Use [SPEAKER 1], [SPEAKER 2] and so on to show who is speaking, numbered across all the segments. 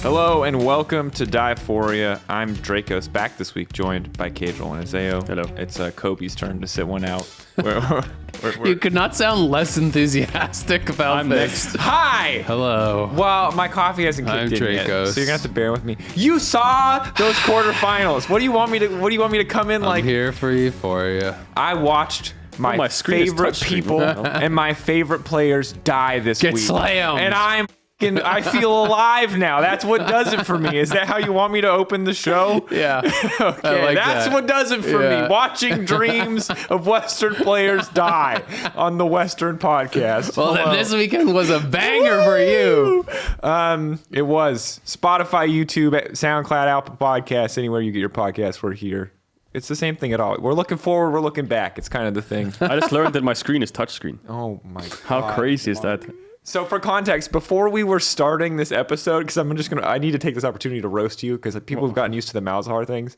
[SPEAKER 1] Hello and welcome to Divephoria. I'm Drakos, back this week, joined by Caedrel and Azael.
[SPEAKER 2] Hello.
[SPEAKER 1] It's Kobe's turn to sit one out.
[SPEAKER 3] You could not sound less enthusiastic about this.
[SPEAKER 1] Hi!
[SPEAKER 3] Hello.
[SPEAKER 1] Well, my coffee hasn't kicked
[SPEAKER 3] I'm
[SPEAKER 1] in yet,
[SPEAKER 3] Drakos.
[SPEAKER 1] so you're gonna have to bear with me. You saw those quarterfinals. What do you want me to come in like?
[SPEAKER 3] I'm here for Euphoria.
[SPEAKER 1] I watched my
[SPEAKER 2] screen is
[SPEAKER 1] favorite
[SPEAKER 2] touchscreen.
[SPEAKER 1] people and my favorite players die this
[SPEAKER 3] Get
[SPEAKER 1] week.
[SPEAKER 3] slammed.
[SPEAKER 1] And I feel alive now. That's what does it for me. Is that how you want me to open the show?
[SPEAKER 3] Yeah.
[SPEAKER 1] Okay,
[SPEAKER 3] like
[SPEAKER 1] that's
[SPEAKER 3] that.
[SPEAKER 1] what does it for me.
[SPEAKER 3] Yeah.
[SPEAKER 1] Watching dreams of Western players die on the Western podcast.
[SPEAKER 3] Well, then
[SPEAKER 1] Hello.
[SPEAKER 3] this weekend was a banger for you.
[SPEAKER 1] It was Spotify, YouTube, SoundCloud, Apple Podcasts, anywhere you get your podcasts. We're here. It's the same thing at all. We're looking forward. We're looking back. It's kind of the thing.
[SPEAKER 2] I just learned that my screen is touchscreen.
[SPEAKER 1] Oh my God.
[SPEAKER 2] How crazy is that?
[SPEAKER 1] So for context, before we were starting this episode, because I need to take this opportunity to roast you because people have gotten used to the Malzahar things.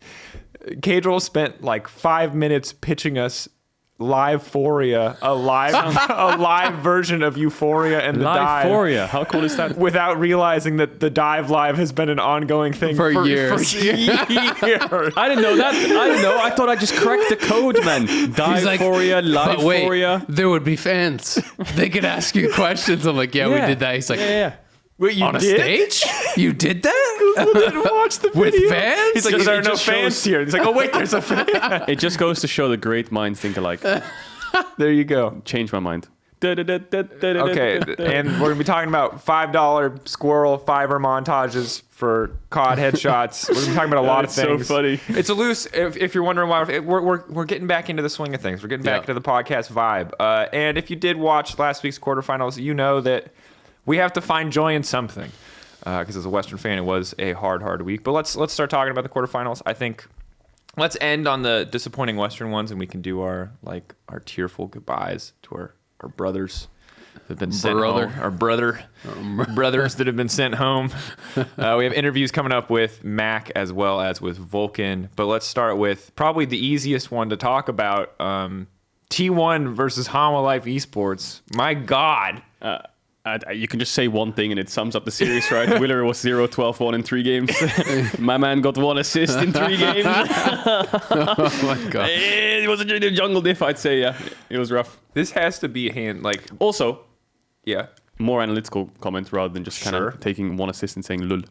[SPEAKER 1] Caedrel spent like 5 minutes pitching us Divephoria, a live version of Euphoria and the Dive.
[SPEAKER 2] Divephoria, how cool is that?
[SPEAKER 1] Without realizing that the Dive Live has been an ongoing thing
[SPEAKER 3] For years.
[SPEAKER 1] For years.
[SPEAKER 2] I didn't know that. I didn't know. I thought I just cracked the code, man. Divephoria,
[SPEAKER 3] But wait,
[SPEAKER 2] Livephoria.
[SPEAKER 3] there would be fans. They could ask you questions. I'm like, yeah, we did that. He's like,
[SPEAKER 2] Yeah.
[SPEAKER 1] Wait, you
[SPEAKER 3] on a
[SPEAKER 1] did?
[SPEAKER 3] stage? You did that?
[SPEAKER 1] People didn't watch the
[SPEAKER 3] With
[SPEAKER 1] video.
[SPEAKER 3] fans?
[SPEAKER 1] He's like,
[SPEAKER 2] It
[SPEAKER 1] there are no
[SPEAKER 2] just
[SPEAKER 1] fans
[SPEAKER 2] shows-
[SPEAKER 1] here. He's like, oh wait, there's a fan.
[SPEAKER 2] It just goes to show the great minds think alike.
[SPEAKER 1] There you go.
[SPEAKER 2] Change my mind.
[SPEAKER 1] Okay, and we're gonna be talking about $5 squirrel fiber montages for COD headshots. We're gonna be talking about a lot of
[SPEAKER 2] That's so
[SPEAKER 1] things.
[SPEAKER 2] funny.
[SPEAKER 1] It's a loose. If you're wondering why, we're getting back into the swing of things. We're getting back
[SPEAKER 3] Yeah.
[SPEAKER 1] to the podcast vibe. And if you did watch last week's quarterfinals, you know that we have to find joy in something. Because as a Western fan, it was a hard week. But let's start talking about the quarterfinals. I think let's end on the disappointing Western ones, and we can do our tearful goodbyes to our brothers that have been sent home. Our brothers that have been sent home. We have interviews coming up with Mac as well as with Vulcan. But let's start with probably the easiest one to talk about. T1 versus LoL Esports. My God.
[SPEAKER 2] You can just say one thing and it sums up the series, right? Willer was 0-12-1 in 3 games. My man got 1 assist in 3 games.
[SPEAKER 3] Oh my God.
[SPEAKER 2] It was a jungle diff, I'd say. Yeah, it was rough.
[SPEAKER 1] This has to be a hand.
[SPEAKER 2] Also,
[SPEAKER 1] Yeah.
[SPEAKER 2] more analytical comment rather than just kind
[SPEAKER 1] Sure.
[SPEAKER 2] of taking 1 assist and saying lul.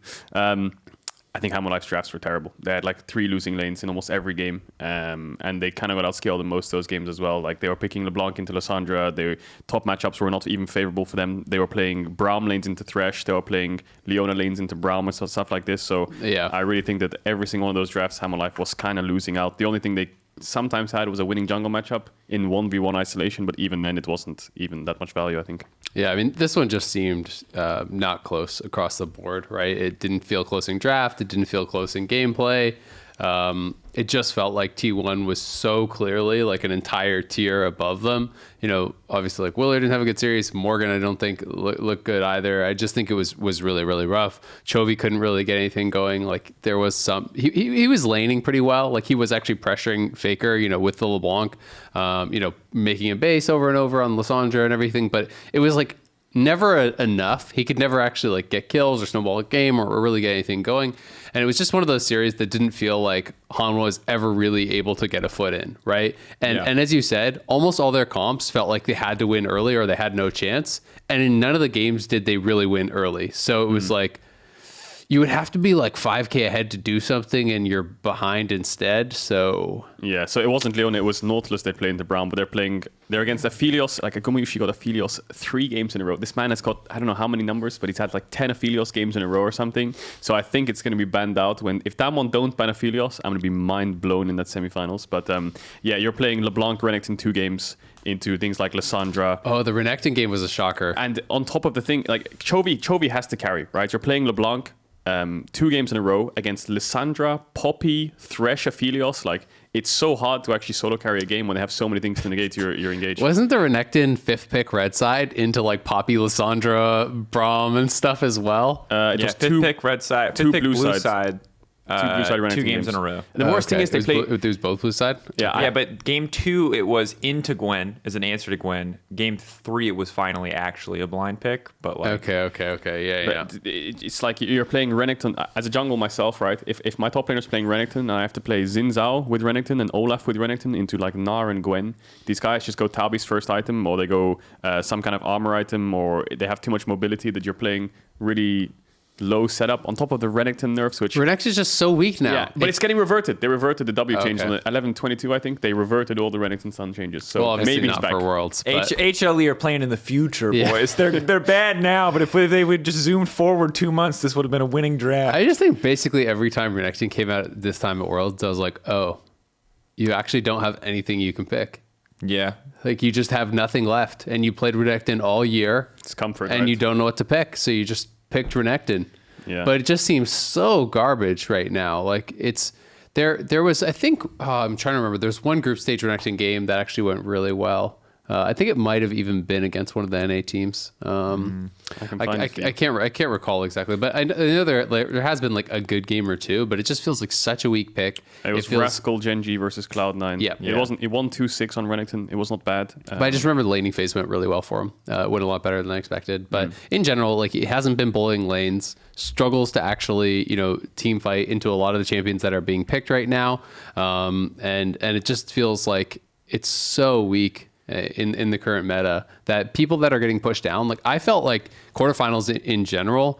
[SPEAKER 2] I think LoL's drafts were terrible. They had like 3 losing lanes in almost every game, and they kind of got outscaled in most of those games as well. Like they were picking LeBlanc into Lissandra. Their top matchups were not even favorable for them. They were playing Braum lanes into Thresh. They were playing Leona lanes into Braum and stuff like this. So
[SPEAKER 3] Yeah.
[SPEAKER 2] I really think that every single one of those drafts, LoL was kind of losing out. The only thing they sometimes had was a winning jungle matchup in 1v1 isolation, but even then it wasn't even that much value, I think.
[SPEAKER 3] Yeah, I mean, this one just seemed not close across the board, right? It didn't feel close in draft. It didn't feel close in gameplay. It just felt like T1 was so clearly like an entire tier above them. You know, obviously, like Willer didn't have a good series. Morgan, I don't think looked good either. I just think it was really, really rough. Chovy couldn't really get anything going. Like there was some, he was laning pretty well. Like he was actually pressuring Faker, you know, with the LeBlanc, you know, making a base over and over on Lissandra and everything. But it was like never enough. He could never actually like get kills or snowball a game or really get anything going. And it was just one of those series that didn't feel like Han was ever really able to get a foot in, right? And as you said, almost all their comps felt like they had to win early or they had no chance. And in none of the games did they really win early. So it was like, you would have to be like 5k ahead to do something and you're behind instead. So
[SPEAKER 2] Yeah, so it wasn't Leona, it was Nautilus they played into Brown, but they're against Aphelios. Like Agumayushi got Aphelios 3 games in a row. This man has got, I don't know how many numbers, but he's had like 10 Aphelios games in a row or something. So I think it's going to be banned out. If Damwon don't ban Aphelios, I'm going to be mind blown in that semifinals. But yeah, you're playing LeBlanc Renekton in 2 games into things like Lissandra.
[SPEAKER 3] oh, the Renekton game was a shocker.
[SPEAKER 2] And on top of the thing, like Chovy has to carry, right? You're playing LeBlanc 2 games in a row against Lissandra, Poppy, Thresh, Aphelios. Like, it's so hard to actually solo carry a game when they have so many things to negate your engage.
[SPEAKER 3] Wasn't the Renekton 5th pick red side into like Poppy, Lissandra, Braum and stuff as well?
[SPEAKER 2] It
[SPEAKER 1] Yeah,
[SPEAKER 2] was
[SPEAKER 1] 5th pick red side, 5th pick
[SPEAKER 2] blue
[SPEAKER 1] blue
[SPEAKER 2] sides.
[SPEAKER 1] side.
[SPEAKER 2] Two blue side Renekton
[SPEAKER 1] two games in a row.
[SPEAKER 2] The worst thing is they play.
[SPEAKER 3] It was both blue side.
[SPEAKER 2] Yeah,
[SPEAKER 1] But game 2 it was into Gwen as an answer to Gwen. Game 3 it was finally actually a blind pick. But like,
[SPEAKER 3] Okay. Yeah.
[SPEAKER 2] It's like you're playing Renekton as a jungle myself, right? If my top laner is playing Renekton, and I have to play Xin Zhao with Renekton and Olaf with Renekton into like Gnar and Gwen. These guys just go Talbi's first item, or they go some kind of armor item, or they have too much mobility that you're playing really low setup on top of the Renekton nerfs, which
[SPEAKER 3] Renekton is just so weak now.
[SPEAKER 2] yeah, but it's getting reverted. They reverted the W change on the 11.22, I think. They reverted all the Renekton stun changes. So
[SPEAKER 3] well, obviously
[SPEAKER 2] maybe
[SPEAKER 3] not
[SPEAKER 2] it's back.
[SPEAKER 3] for Worlds. But
[SPEAKER 1] HLE are playing in the future,
[SPEAKER 3] Yeah.
[SPEAKER 1] boys. They're bad now, but if they would just zoom forward 2 months, this would have been a winning draft.
[SPEAKER 3] I just think basically every time Renekton came out at this time at Worlds, I was like, oh, you actually don't have anything you can pick.
[SPEAKER 1] Yeah.
[SPEAKER 3] Like you just have nothing left, and you played Renekton all year,
[SPEAKER 2] It's comfort,
[SPEAKER 3] and
[SPEAKER 2] right?
[SPEAKER 3] you don't know what to pick, so you just picked Renekton.
[SPEAKER 2] Yeah.
[SPEAKER 3] But it just seems so garbage right now. Like it's there was, I think, I'm trying to remember. There's one group stage Renekton game that actually went really well. I think it might have even been against one of the NA teams. I can't recall exactly, but I know there has been like a good game or two, but it just feels like such a weak pick.
[SPEAKER 2] It was
[SPEAKER 3] feels,
[SPEAKER 2] Rascal Genji versus Cloud9.
[SPEAKER 3] Yeah.
[SPEAKER 2] It won 2-6 on Renekton. It was not bad.
[SPEAKER 3] But I just remember the laning phase went really well for him. It went a lot better than I expected. But in general, like he hasn't been bullying lanes, struggles to actually, team fight into a lot of the champions that are being picked right now. And it just feels like it's so weak in the current meta that people that are getting pushed down, like I felt like quarterfinals in general,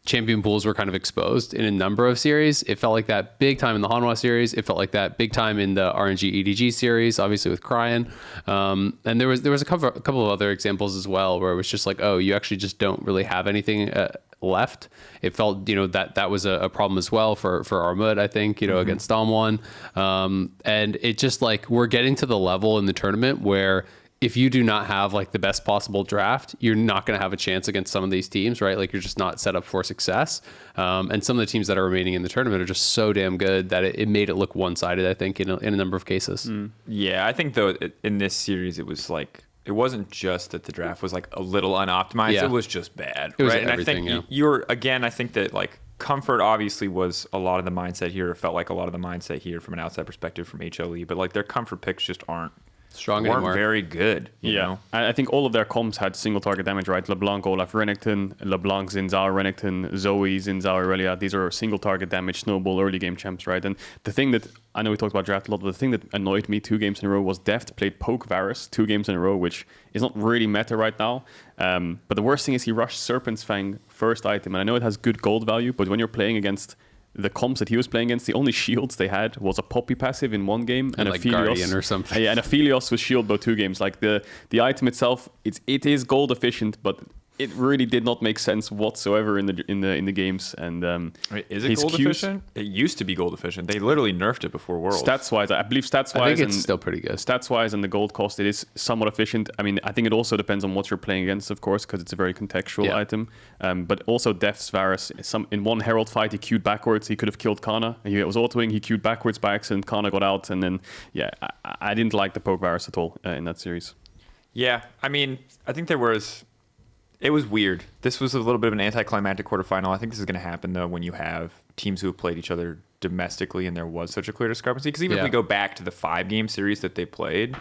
[SPEAKER 3] champion pools were kind of exposed in a number of series. It felt like that big time in the Hanwha series. It felt like that big time in the RNG EDG series, obviously with Cryan. And there was a couple of other examples as well where it was just like, oh, you actually just don't really have anything left. It felt, that was a problem as well for Armut, I think, against Dom1. And it just like, we're getting to the level in the tournament where if you do not have like the best possible draft, you're not going to have a chance against some of these teams, right? Like you're just not set up for success. And some of the teams that are remaining in the tournament are just so damn good that it made it look one-sided, I think, in a number of cases.
[SPEAKER 1] Yeah, I think though in this series it was like, it wasn't just that the draft was like a little unoptimized.
[SPEAKER 3] Yeah.
[SPEAKER 1] It was just bad,
[SPEAKER 3] It was
[SPEAKER 1] right? And I
[SPEAKER 3] everything,
[SPEAKER 1] think I think that like comfort obviously was a lot of the mindset here. It felt like a lot of the mindset here from an outside perspective from HLE, but like their comfort picks just weren't
[SPEAKER 3] Anymore.
[SPEAKER 1] very good. You know?
[SPEAKER 2] I think all of their comps had single target damage, right? LeBlanc, Olaf, Renekton, LeBlanc, Xin Zhao, Renekton, Zoe, Xin Zhao, Aurelia. These are single target damage, snowball, early game champs, right? And the thing that, I know we talked about draft a lot, but the thing that annoyed me 2 games in a row was Deft played Poke Varus 2 games in a row, which is not really meta right now. But the worst thing is he rushed Serpent's Fang first item. And I know it has good gold value, but when you're playing against the comps that he was playing against, the only shields they had was a Poppy passive in one game and
[SPEAKER 3] like
[SPEAKER 2] a Phelios
[SPEAKER 3] Guardian or something.
[SPEAKER 2] Yeah, and a Phelios with shield bow 2 games. Like the item itself, it is gold efficient, but it really did not make sense whatsoever in the games. And
[SPEAKER 1] Wait, is it gold efficient? It used to be gold efficient. They literally nerfed it before Worlds.
[SPEAKER 2] Stats wise, I believe stats wise,
[SPEAKER 3] I think it's still pretty good.
[SPEAKER 2] Stats wise, and the gold cost, it is somewhat efficient. I mean, I think it also depends on what you're playing against, of course, because it's a very contextual item. But also, Deft's Varus, in one Herald fight, he queued backwards. He could have killed Kana. He was autoing. He queued backwards by accident. Kana got out, and then I didn't like the Poke Varus at all in that series.
[SPEAKER 1] Yeah, I mean, I think it was weird. This was a little bit of an anticlimactic quarterfinal. I think this is going to happen, though, when you have teams who have played each other domestically and there was such a clear discrepancy. Because even if we go back to the 5-game series that they played,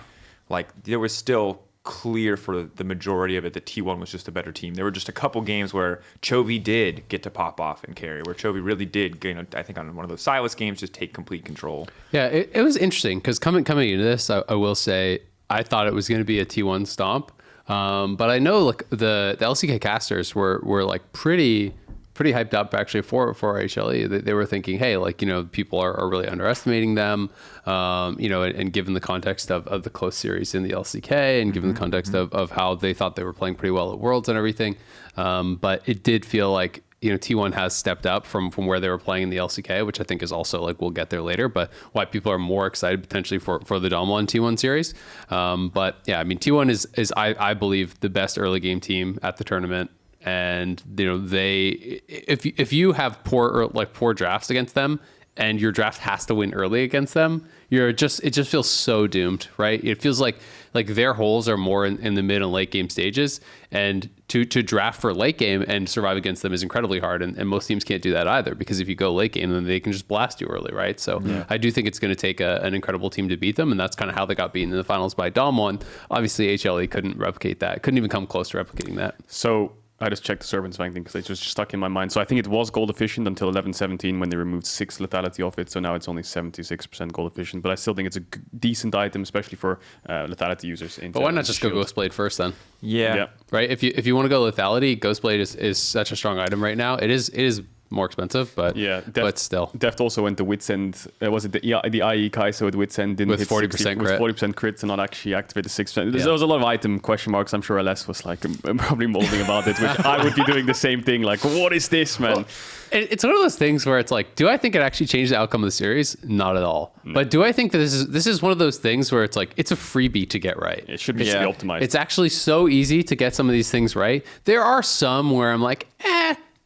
[SPEAKER 1] like there was still clear for the majority of it that T1 was just a better team. There were just a couple games where Chovy did get to pop off and carry, where Chovy really did, I think on one of those Silas games, just take complete control.
[SPEAKER 3] Yeah, it was interesting because coming into this, I will say, I thought it was going to be a T1 stomp. But I know like the LCK casters were like pretty hyped up actually for HLE. They were thinking, hey, like, people are really underestimating them, and given the context of the close series in the LCK and given the context of how they thought they were playing pretty well at Worlds and everything. But it did feel like, T1 has stepped up from where they were playing in the LCK, which I think is also like, we'll get there later, but why people are more excited potentially for the Dom1 T1 series. But yeah, I mean, T1 is I believe the best early game team at the tournament. And, if you have poor drafts against them and your draft has to win early against them, it just feels so doomed, right? It feels like their holes are more in the mid and late game stages, and to draft for late game and survive against them is incredibly hard, and most teams can't do that either, because if you go late game, then they can just blast you early, right? So I do think it's going to take an incredible team to beat them, and that's kind of how they got beaten in the finals by Dom1. Obviously, HLE couldn't replicate that, couldn't even come close to replicating that.
[SPEAKER 2] So I just checked the Serpent's Fang thing because it was just stuck in my mind. So I think it was gold efficient until 11-17 when they removed 6 lethality off it. So now it's only 76% gold efficient. But I still think it's a decent item, especially for lethality users.
[SPEAKER 3] But why not just go Ghostblade first then?
[SPEAKER 1] Yeah.
[SPEAKER 3] Right? If you want to go lethality, Ghostblade is such a strong item right now. It is more expensive, but but still.
[SPEAKER 2] Deft also went to Wits End. Was it the IE Kai'Sa with Wits End didn't
[SPEAKER 3] with
[SPEAKER 2] hit
[SPEAKER 3] 40%
[SPEAKER 2] with 40% crits and not actually activated 6%. There was a lot of item question marks. I'm sure LS was like probably molding about it, which I would be doing the same thing. Like, what is this, man?
[SPEAKER 3] Well, it's one of those things where it's like, do I think it actually changed the outcome of the series? Not at all. No. But do I think that this is one of those things where it's like, it's a freebie to get right.
[SPEAKER 2] It should be optimized.
[SPEAKER 3] It's actually so easy to get some of these things right. There are some where I'm like,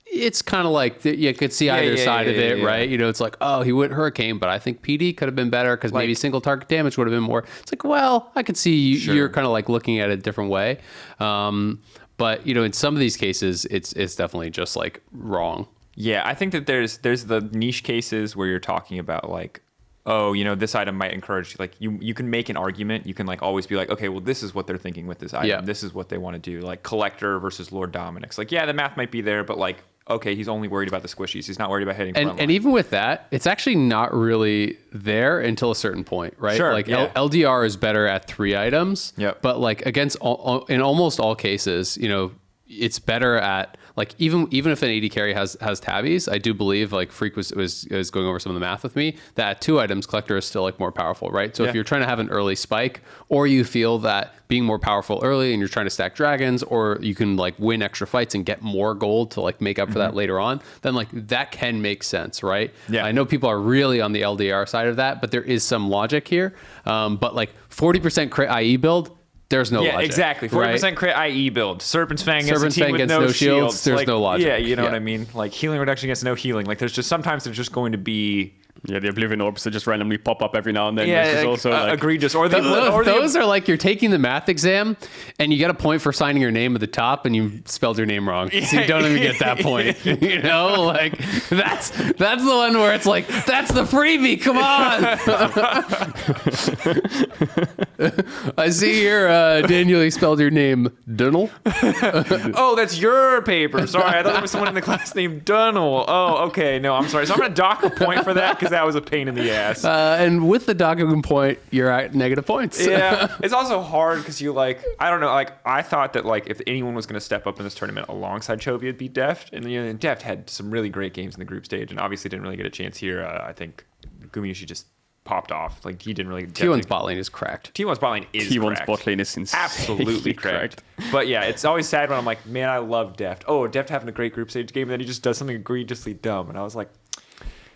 [SPEAKER 3] it's kind of like you could see either side of it, right? You know, it's like, oh, he went Hurricane, but I think PD could have been better because maybe single target damage would have been more. It's like, well, I could see you're kind of like looking at it a different way. But, you know, in some of these cases, it's definitely just like wrong.
[SPEAKER 1] Yeah, I think that there's the niche cases where you're talking about like, oh, you know, this item might encourage, like, you can make an argument. You can like always be like, okay, well, this is what they're thinking with this item. Yeah. This is what they want to do. Like Collector versus Lord Dominix. Like, yeah, the math might be there, but like, okay, he's only worried about the squishies. He's not worried about hitting front line.
[SPEAKER 3] And even with that, it's actually not really there until a certain point, right?
[SPEAKER 1] Sure,
[SPEAKER 3] like LDR is better at 3 items, but like against in almost all cases, you know, it's better at like even if an AD carry has tabbies, I do believe like Freak was going over some of the math with me that at 2 items Collector is still like more powerful, right? So if you're trying to have an early spike, or you feel that being more powerful early and you're trying to stack dragons, or you can like win extra fights and get more gold to like make up for that later on, then like that can make sense, right? I know people are really on the LDR side of that, but there is some logic here. But like 40% crit IE build, there's no logic.
[SPEAKER 1] Exactly. 40% crit IE build. Serpent's Fang against a team with
[SPEAKER 3] no
[SPEAKER 1] shields.
[SPEAKER 3] There's
[SPEAKER 1] like,
[SPEAKER 3] no logic.
[SPEAKER 1] Yeah, you know what I mean? Like healing reduction against no healing. Like there's just sometimes there's just going to be...
[SPEAKER 2] Yeah, the Oblivion Orbs that just randomly pop up every now and then.
[SPEAKER 1] Yeah,
[SPEAKER 2] like,
[SPEAKER 1] also like, egregious. Or
[SPEAKER 3] those are like you're taking the math exam and you get a point for signing your name at the top and you spelled your name wrong. So you don't even get that point. You know, like that's the one where it's like, that's the freebie. Come on. I see here, Daniel, you spelled your name Dunnel.
[SPEAKER 1] Oh, that's your paper. Sorry, I thought there was someone in the class named Dunnel. Oh, okay. No, I'm sorry. So I'm going to dock a point for that because that was a pain in the ass.
[SPEAKER 3] And with the docking point, you're at negative points.
[SPEAKER 1] Yeah. It's also hard because you like, I don't know, like I thought that like if anyone was going to step up in this tournament alongside Chovy, it'd be Deft. And you know, Deft had some really great games in the group stage and obviously didn't really get a chance here. I think Gumayushi just popped off. Like he didn't really...
[SPEAKER 3] T1's bot lane is cracked.
[SPEAKER 1] T1's bot lane is
[SPEAKER 2] T1's bot lane is insane.
[SPEAKER 1] Absolutely cracked. But yeah, it's always sad when I'm like, man, I love Deft. Oh, Deft having a great group stage game, and then he just does something egregiously dumb. And I was like...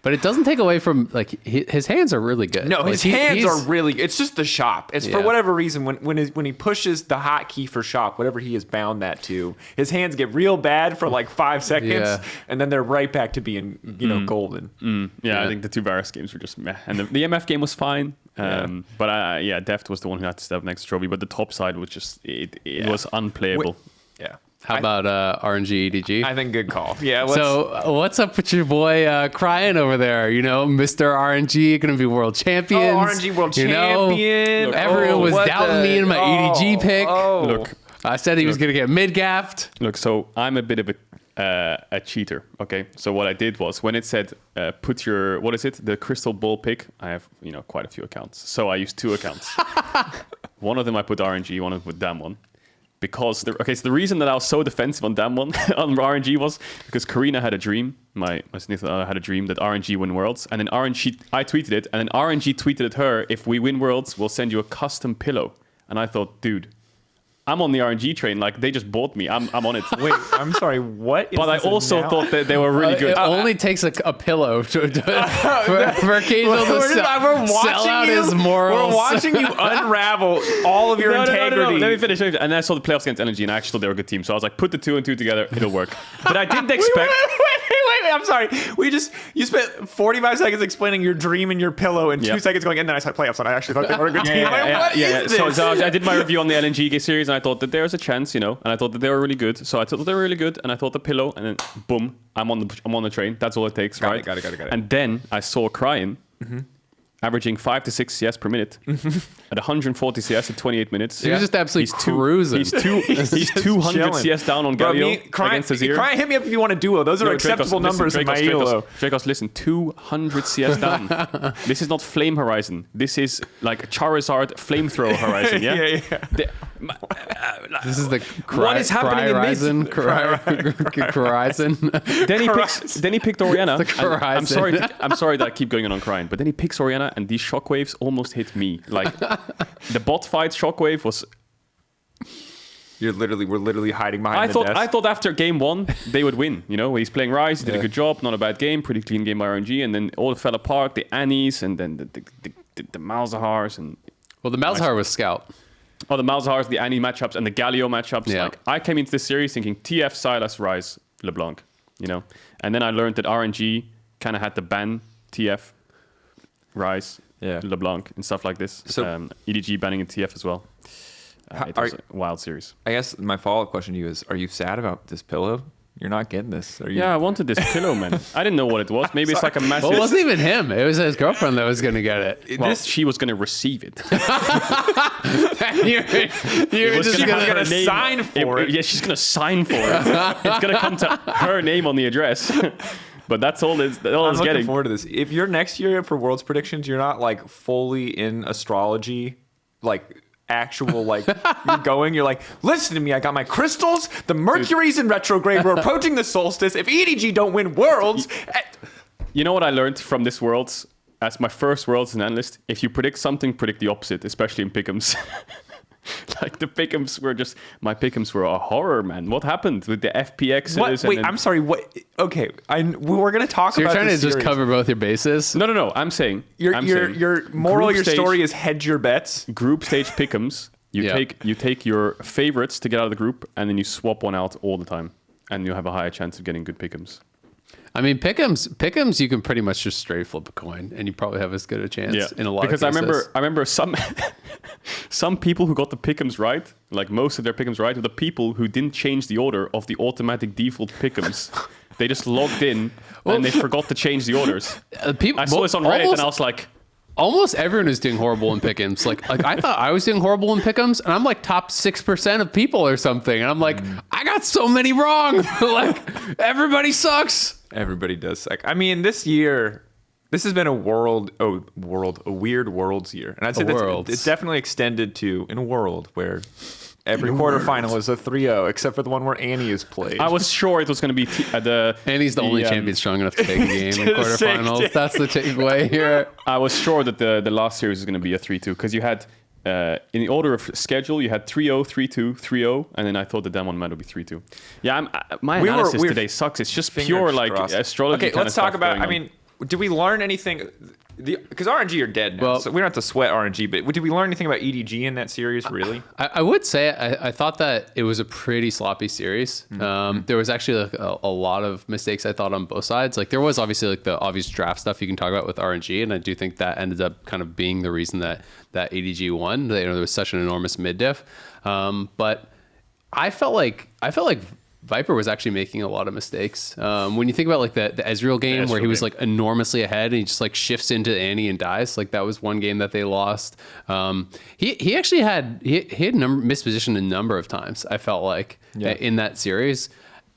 [SPEAKER 3] But it doesn't take away from, like, his hands are really good.
[SPEAKER 1] No, his hands are really... It's just the shop. It's for whatever reason, when he pushes the hotkey for shop, whatever he has bound that to, his hands get real bad for like 5 seconds, and then they're right back to being, you know, golden.
[SPEAKER 2] Yeah, I think the 2 Varus games were just meh. And the MF game was fine. But Deft was the one who had to step next to Trophy. But the top side was just... It was unplayable.
[SPEAKER 3] How about RNG EDG?
[SPEAKER 1] I think good call. Yeah.
[SPEAKER 3] So what's up with your boy crying over there? You know, Mr. RNG going to be world champions.
[SPEAKER 1] Oh, RNG world champion.
[SPEAKER 3] Look, everyone was doubting me in my EDG pick.
[SPEAKER 2] Look,
[SPEAKER 3] I said he was going to get mid-gaffed.
[SPEAKER 2] Look, so I'm a bit of a cheater. Okay, so what I did was when it said put your the crystal ball pick. I have quite a few accounts, so I used 2 accounts. One of them I put RNG, one of them put Damwon. Because so the reason that I was so defensive on Damwon on RNG was because Karina had a dream. My significant other had a dream that RNG win Worlds, and then I tweeted it, and then RNG tweeted at her, "If we win Worlds, we'll send you a custom pillow." And I thought, dude, I'm on the RNG train. Like they just bought me. I'm on it.
[SPEAKER 1] Wait, I'm sorry. What?
[SPEAKER 2] But I also thought that they were really good.
[SPEAKER 3] It only takes a pillow for Caedrel to sell out his morals.
[SPEAKER 1] We're watching you unravel all of your integrity.
[SPEAKER 2] No. Let me finish. And I saw the playoffs against LNG, and I actually thought they were a good team. So I was like, put the 2 and 2 together, it'll work. But I didn't expect.
[SPEAKER 1] I'm sorry. You spent 45 seconds explaining your dream and your pillow and 2 seconds going, and then I said playoffs, and I actually thought they were a good team.
[SPEAKER 2] So I did my review on the LNG series, and I thought that there's a chance, and I thought that they were really good. So I thought they were really good, and I thought the pillow, and then boom, I'm on the train. That's all it takes, right?
[SPEAKER 1] Got it.
[SPEAKER 2] And then I saw Cryan. Averaging 5 to 6 CS per minute at 140 CS at 28 minutes.
[SPEAKER 3] He was just absolutely cruising.
[SPEAKER 2] He's 200
[SPEAKER 1] chilling.
[SPEAKER 2] CS down on Galio against Azir.
[SPEAKER 1] Cryan, hit me up if you want a duo. Those are acceptable numbers in my ELO.
[SPEAKER 2] Drakos, listen, 200 CS down. This is not Flame Horizon. This is like Charizard Flamethrower Horizon, yeah?
[SPEAKER 3] This is the
[SPEAKER 2] what is happening in mid?
[SPEAKER 3] Horizon.
[SPEAKER 2] Then he picked Orianna. I'm
[SPEAKER 3] Horizon.
[SPEAKER 2] sorry that I keep going on Cryan, but then he picks Orianna, and these shockwaves almost hit me. Like the bot fight shockwave was.
[SPEAKER 1] We're literally hiding behind the desk.
[SPEAKER 2] I thought after game 1 they would win. He's playing Ryze, he did a good job, not a bad game, pretty clean game by RNG, and then all fell apart. The Annies and then the Malzahars and.
[SPEAKER 3] Well, the Malzahar was Scout.
[SPEAKER 2] Oh, the Malzahars, the Annie matchups, and the Galio matchups.
[SPEAKER 3] Yeah.
[SPEAKER 2] Like I came into this series thinking TF, Sylas, Ryze, LeBlanc. And then I learned that RNG kind of had to ban TF, Ryze, LeBlanc, and stuff like this.
[SPEAKER 1] So
[SPEAKER 2] EDG banning in TF as well. It was a wild series.
[SPEAKER 1] I guess my follow-up question to you is, are you sad about this pillow? You're not getting this. Are you?
[SPEAKER 2] Yeah, I wanted this pillow, man. I didn't know what it was. Maybe it's like a massive...
[SPEAKER 3] Well, it wasn't even him. It was his girlfriend that was going to get it.
[SPEAKER 2] Well, she was going to receive it.
[SPEAKER 3] you were just going to
[SPEAKER 1] sign for it.
[SPEAKER 2] Yeah, she's going to sign for it. It's going to come to her name on the address. But that's all it's getting.
[SPEAKER 1] I'm looking forward to this. If you're next year for Worlds predictions, you're not like fully in astrology, like actual you're like, listen to me, I got my crystals, the Mercury's in retrograde, we're approaching the solstice, if EDG don't win Worlds...
[SPEAKER 2] You know what I learned from this Worlds, as my first Worlds as an analyst? If you predict something, predict the opposite, especially in pick'ems. Like the pick'ems were my pick'ems were a horror, man. What happened with the FPXs?
[SPEAKER 1] What? Wait, I'm sorry. What? Okay, we were going to talk
[SPEAKER 3] So
[SPEAKER 1] about.
[SPEAKER 3] you're trying to
[SPEAKER 1] this
[SPEAKER 3] just
[SPEAKER 1] series.
[SPEAKER 3] cover both your bases?
[SPEAKER 2] No. I'm saying
[SPEAKER 1] Your moral of your
[SPEAKER 2] stage,
[SPEAKER 1] story is hedge your bets.
[SPEAKER 2] Group stage pick'ems. You take your favorites to get out of the group, and then you swap one out all the time, and you have a higher chance of getting good pick'ems.
[SPEAKER 3] I mean, pick'ems, you can pretty much just straight flip a coin, and you probably have as good a chance in a lot of cases.
[SPEAKER 2] Because I remember some people who got the pick'ems right, like most of their pick'ems right, were the people who didn't change the order of the automatic default pick'ems. They just logged in and they forgot to change the orders. I saw this on Reddit and I was like,
[SPEAKER 3] almost everyone is doing horrible in pick'ems. Like I thought I was doing horrible in pick'ems, and I'm like top 6% of people or something, and I'm like, I got so many wrong. Like everybody sucks.
[SPEAKER 1] Everybody does. I mean, this year, this has been a weird Worlds year, and I'd say it's definitely extended to in a world where every quarterfinal is a 3-0, except for the one where Annie is played.
[SPEAKER 2] I was sure it was going to be
[SPEAKER 3] Annie's the only champion strong enough to take a game in quarterfinals. That's the takeaway here.
[SPEAKER 2] I was sure that the last series was going to be a 3-2 because you had in the order of schedule you had 3-0, 3-2, 3-0, and then I thought that one might be 3-2. Yeah, my analysis today sucks. It's just pure astrology.
[SPEAKER 1] Okay, let's talk about. I mean, did we learn anything? Because RNG are dead now, so we don't have to sweat RNG. But did we learn anything about EDG in that series, really?
[SPEAKER 3] I would say I thought that it was a pretty sloppy series. There was actually a lot of mistakes, I thought, on both sides. Like there was obviously the obvious draft stuff you can talk about with RNG, and I do think that ended up kind of being the reason that EDG won. There was such an enormous mid diff. But I felt like Viper was actually making a lot of mistakes. When you think about like the Ezreal game where he was like enormously ahead and he just like shifts into Annie and dies, like that was one game that they lost. He actually had mispositioned a number of times, I felt like, in that series.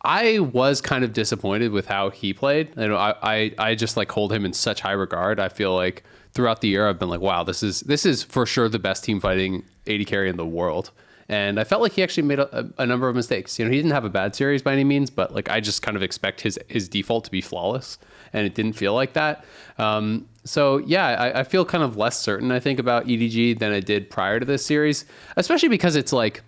[SPEAKER 3] I was kind of disappointed with how he played. I just like hold him in such high regard. I feel like throughout the year I've been like, wow, this is for sure the best team fighting AD carry in the world. And I felt like he actually made a number of mistakes. He didn't have a bad series by any means, but like I just kind of expect his default to be flawless, and it didn't feel like that. So yeah, I feel kind of less certain, I think, about EDG than I did prior to this series, especially because it's like,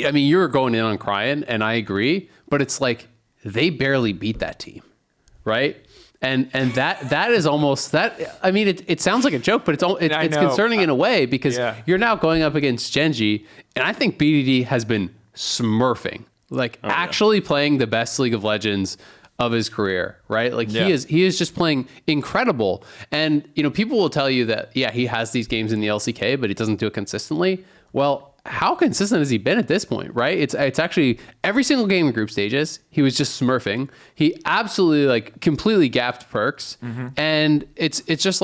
[SPEAKER 3] I mean, you were going in on Cryan, and I agree, but it's like they barely beat that team, right? And that is almost that. I mean, it sounds like a joke, but it's concerning in a way because you're now going up against Genji, and I think BDD has been smurfing, like actually playing the best League of Legends of his career, right? Like he is just playing incredible. And, people will tell you that, he has these games in the LCK, but he doesn't do it consistently. Well, how consistent has he been at this point, right? It's actually every single game in group stages, he was just smurfing. He absolutely completely gapped Perks. And it's just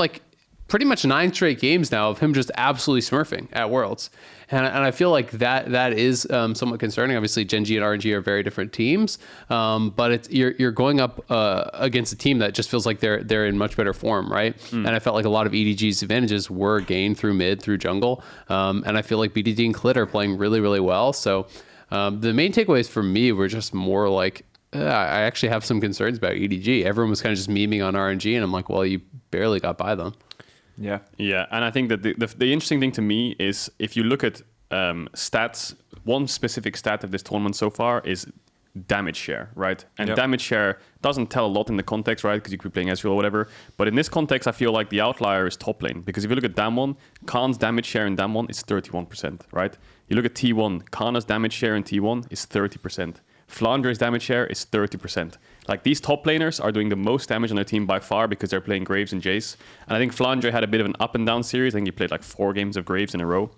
[SPEAKER 3] pretty much 9 straight games now of him just absolutely smurfing at Worlds. And I feel like that is somewhat concerning. Obviously, Gen G and RNG are very different teams, but you're going up against a team that just feels like they're in much better form, right? And I felt like a lot of EDG's advantages were gained through mid, through jungle, and I feel like BDD and Clit are playing really, really well. So the main takeaways for me were just more like, I actually have some concerns about EDG. Everyone was kind of just memeing on RNG, and I'm like, well, you barely got by them.
[SPEAKER 1] Yeah.
[SPEAKER 2] Yeah, and I think that the interesting thing to me is if you look at stats, one specific stat of this tournament so far is damage share, right? And damage share doesn't tell a lot in the context, right? Because you could be playing Ezreal or whatever. But in this context, I feel like the outlier is top lane. Because if you look at Damwon, Khan's damage share in Damwon is 31%, right? You look at T1, Kana's damage share in T1 is 30%. Flandre's damage share is 30%. Like, these top laners are doing the most damage on their team by far because they're playing Graves and Jace. And I think Flandre had a bit of an up and down series. I think he played 4 games of Graves in a row.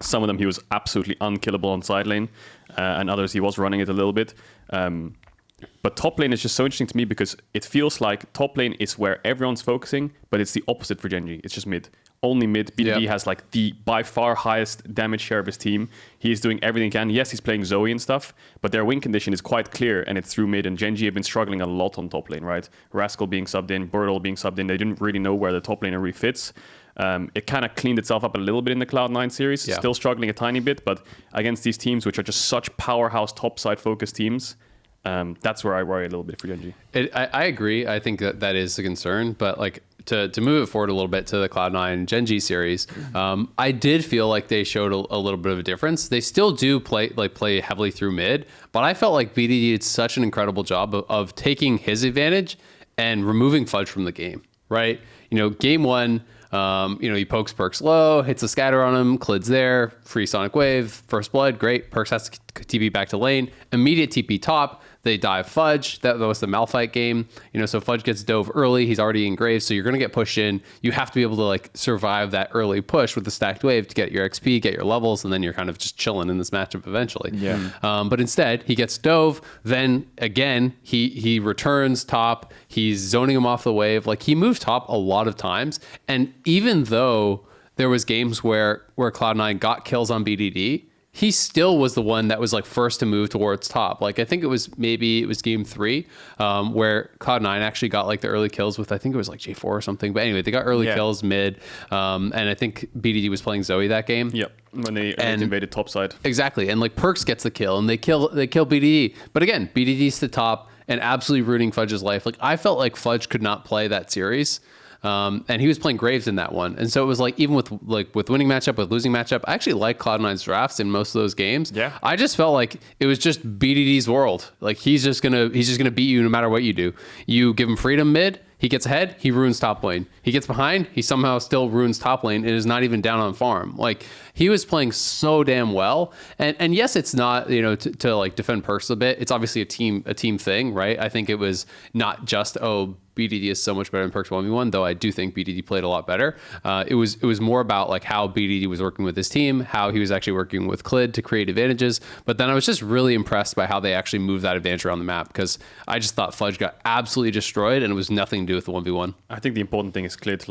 [SPEAKER 2] Some of them he was absolutely unkillable on side lane, and others he was running it a little bit. But top lane is just so interesting to me because it feels like top lane is where everyone's focusing, but it's the opposite for Gen G. It's just mid. Only mid. BDD has the by far highest damage share of his team. He is doing everything he can. Yes, he's playing Zoe and stuff, but their win condition is quite clear, and it's through mid. And Gen G have been struggling a lot on top lane, right? Rascal being subbed in, Birdle being subbed in. They didn't really know where the top laner really fits. It kind of cleaned itself up a little bit in the Cloud9 series. Still struggling a tiny bit, but against these teams, which are just such powerhouse top-side focused teams, that's where I worry a little bit for Gen G.
[SPEAKER 3] I agree. I think that is a concern, but to move it forward a little bit to the Cloud9 Gen G series, I did feel like they showed a little bit of a difference. They still do play heavily through mid, but I felt like BDD did such an incredible job of taking his advantage and removing Fudge from the game, right? Game 1, he pokes Perks low, hits a scatter on him, Clid's there, free Sonic Wave, first blood, great. Perks has to TP back to lane, immediate TP top, they dive Fudge. That was the Malphite game. So Fudge gets dove early, he's already in Graves, so you're gonna get pushed in. You have to be able to survive that early push with the stacked wave to get your XP, get your levels, and then you're kind of just chilling in this matchup eventually. But instead, he gets dove, then again, he returns top, he's zoning him off the wave. He moves top a lot of times, and even though there was games where Cloud9 got kills on BDD, he still was the one that was first to move towards top. I think it was game 3 where Cloud9 actually got the early kills with, I think it was J4 or something. But anyway, they got early kills mid. And I think BDD was playing Zoe that game.
[SPEAKER 2] Yep. When they invaded top side.
[SPEAKER 3] Exactly. And Perks gets the kill and they kill BDD. But again, BDD's to top and absolutely ruining Fudge's life. I felt like Fudge could not play that series. And he was playing Graves in that one. And so it was even with winning matchup, with losing matchup, I actually like Cloud9's drafts in most of those games.
[SPEAKER 1] Yeah.
[SPEAKER 3] I just felt like it was just BDD's world. He's just gonna beat you no matter what you do. You give him freedom mid, he gets ahead, he ruins top lane. He gets behind, he somehow still ruins top lane and is not even down on farm. He was playing so damn well. And yes, it's not, to defend Perks a bit. It's obviously a team thing, right? I think it was not just, BDD is so much better than Perks 1v1, though I do think BDD played a lot better. It was more about how BDD was working with his team, how he was actually working with Clid to create advantages. But then I was just really impressed by how they actually moved that advantage around the map, because I just thought Fudge got absolutely destroyed and it was nothing to do with the 1v1.
[SPEAKER 2] I think the important thing is Clid.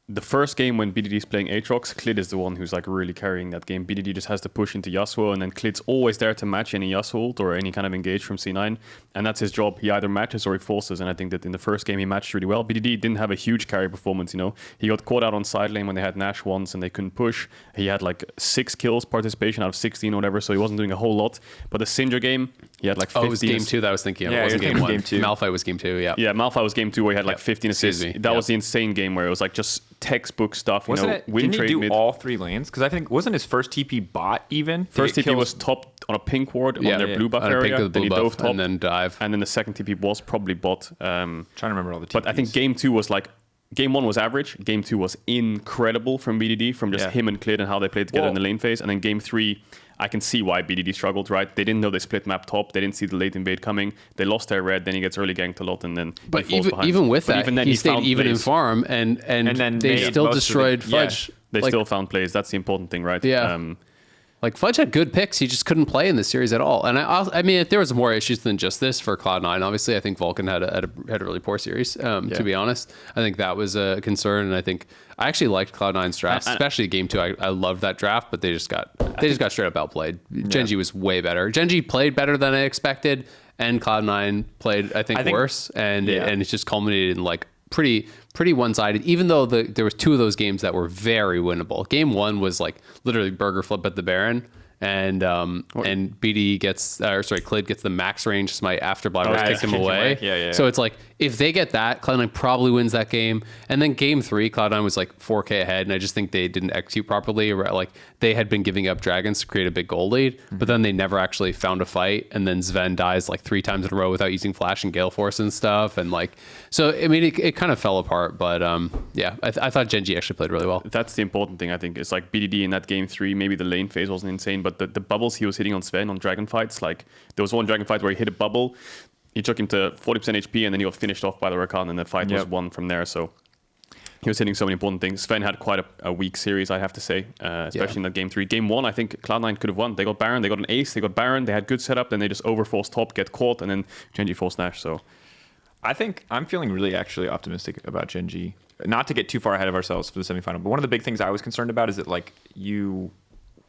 [SPEAKER 2] The first game when BDD is playing Aatrox, Clid is the one who's really carrying that game. BDD just has to push into Yasuo, and then Clid's always there to match any Yasuo ult or any kind of engage from C9, and that's his job. He either matches or he forces, and I think that in the first game he matched really well. BDD didn't have a huge carry performance, He got caught out on side lane when they had Nash once and they couldn't push. He had 6 kills participation out of 16 or whatever, so he wasn't doing a whole lot. But the Syndra game, he had 15.
[SPEAKER 3] Oh, it was game 2 that I was thinking of.
[SPEAKER 1] Yeah,
[SPEAKER 3] It wasn't game 1.
[SPEAKER 1] game 2.
[SPEAKER 3] Malphite was game 2, yeah.
[SPEAKER 2] Yeah, Malphite was game 2 where he had 15 assists. That was the insane game where it was just textbook stuff.
[SPEAKER 1] Wasn't it?
[SPEAKER 2] Win
[SPEAKER 1] Didn't
[SPEAKER 2] trade
[SPEAKER 1] he do
[SPEAKER 2] mid.
[SPEAKER 1] all 3 lanes? Because I think wasn't his first TP bot even?
[SPEAKER 2] First TP was top on a pink ward on their blue buff
[SPEAKER 3] On a
[SPEAKER 2] area.
[SPEAKER 3] pink with
[SPEAKER 2] Then he
[SPEAKER 3] blue
[SPEAKER 2] dove
[SPEAKER 3] buff,
[SPEAKER 2] top,
[SPEAKER 3] and then dive.
[SPEAKER 2] and then the second TP was probably bot.
[SPEAKER 1] Trying to remember all the TPs.
[SPEAKER 2] But I think game 2 was game 1 was average. Game 2 was incredible from BDD, from just him and Clid and how they played together in the lane phase. And then game 3, I can see why BDD struggled, right? They didn't know they split map top. They didn't see the late invade coming. They lost their red. Then he gets early ganked a lot, and then
[SPEAKER 3] But
[SPEAKER 2] he falls behind.
[SPEAKER 3] even with
[SPEAKER 2] But
[SPEAKER 3] that,
[SPEAKER 2] even then
[SPEAKER 3] he stayed
[SPEAKER 2] found
[SPEAKER 3] even in
[SPEAKER 2] plays.
[SPEAKER 3] farm, and
[SPEAKER 1] then
[SPEAKER 3] they
[SPEAKER 1] made
[SPEAKER 3] still
[SPEAKER 1] most of
[SPEAKER 3] destroyed
[SPEAKER 1] the- yeah.
[SPEAKER 3] Fudge.
[SPEAKER 2] They
[SPEAKER 3] Like-
[SPEAKER 2] still found plays. That's the important thing, right?
[SPEAKER 3] Yeah. Like Fudge had good picks, he just couldn't play in this series at all. And I mean, if there was more issues than just this for Cloud9, obviously, I think Vulcan had a really poor series. To be honest, I think that was a concern, and I actually liked Cloud9's draft, especially game 2. I loved that draft, but they just got straight up outplayed. Genji was way better. Genji played better than I expected, and Cloud9 played I think worse, and it's just culminated in like pretty one-sided, even though there was 2 of those games that were very winnable. Game 1 was like literally burger flip at the Baron, and BD gets Clid gets the max range smite after Blabber's kicked him away.
[SPEAKER 1] Yeah.
[SPEAKER 3] So it's like if they get that, Cloud9 probably wins that game. And then game 3, Cloud9 was like 4K ahead, and I just think they didn't execute properly. Like they had been giving up dragons to create a big goal lead, but then they never actually found a fight. And then Sven dies like 3 times in a row without using flash and Gale Force and stuff. And like, so I mean, it kind of fell apart. But I thought Genji actually played really well.
[SPEAKER 2] That's the important thing, I think. It's like BDD in that game 3, maybe the lane phase wasn't insane, but the bubbles he was hitting on Sven on dragon fights, like there was one dragon fight where he hit a bubble, he took him to 40% HP, and then he got finished off by the Rakan, and the fight was won from there. So he was hitting so many important things. Sven had quite a weak series, I have to say, especially in that game 3. Game 1, I think Cloud9 could have won. They got Baron, they got an ace, they got Baron, they had good setup, then they just overforced top, get caught, and then Genji forced Nash. So
[SPEAKER 1] I think I'm feeling really actually optimistic about Genji. Not to get too far ahead of ourselves for the semifinal, but one of the big things I was concerned about is that like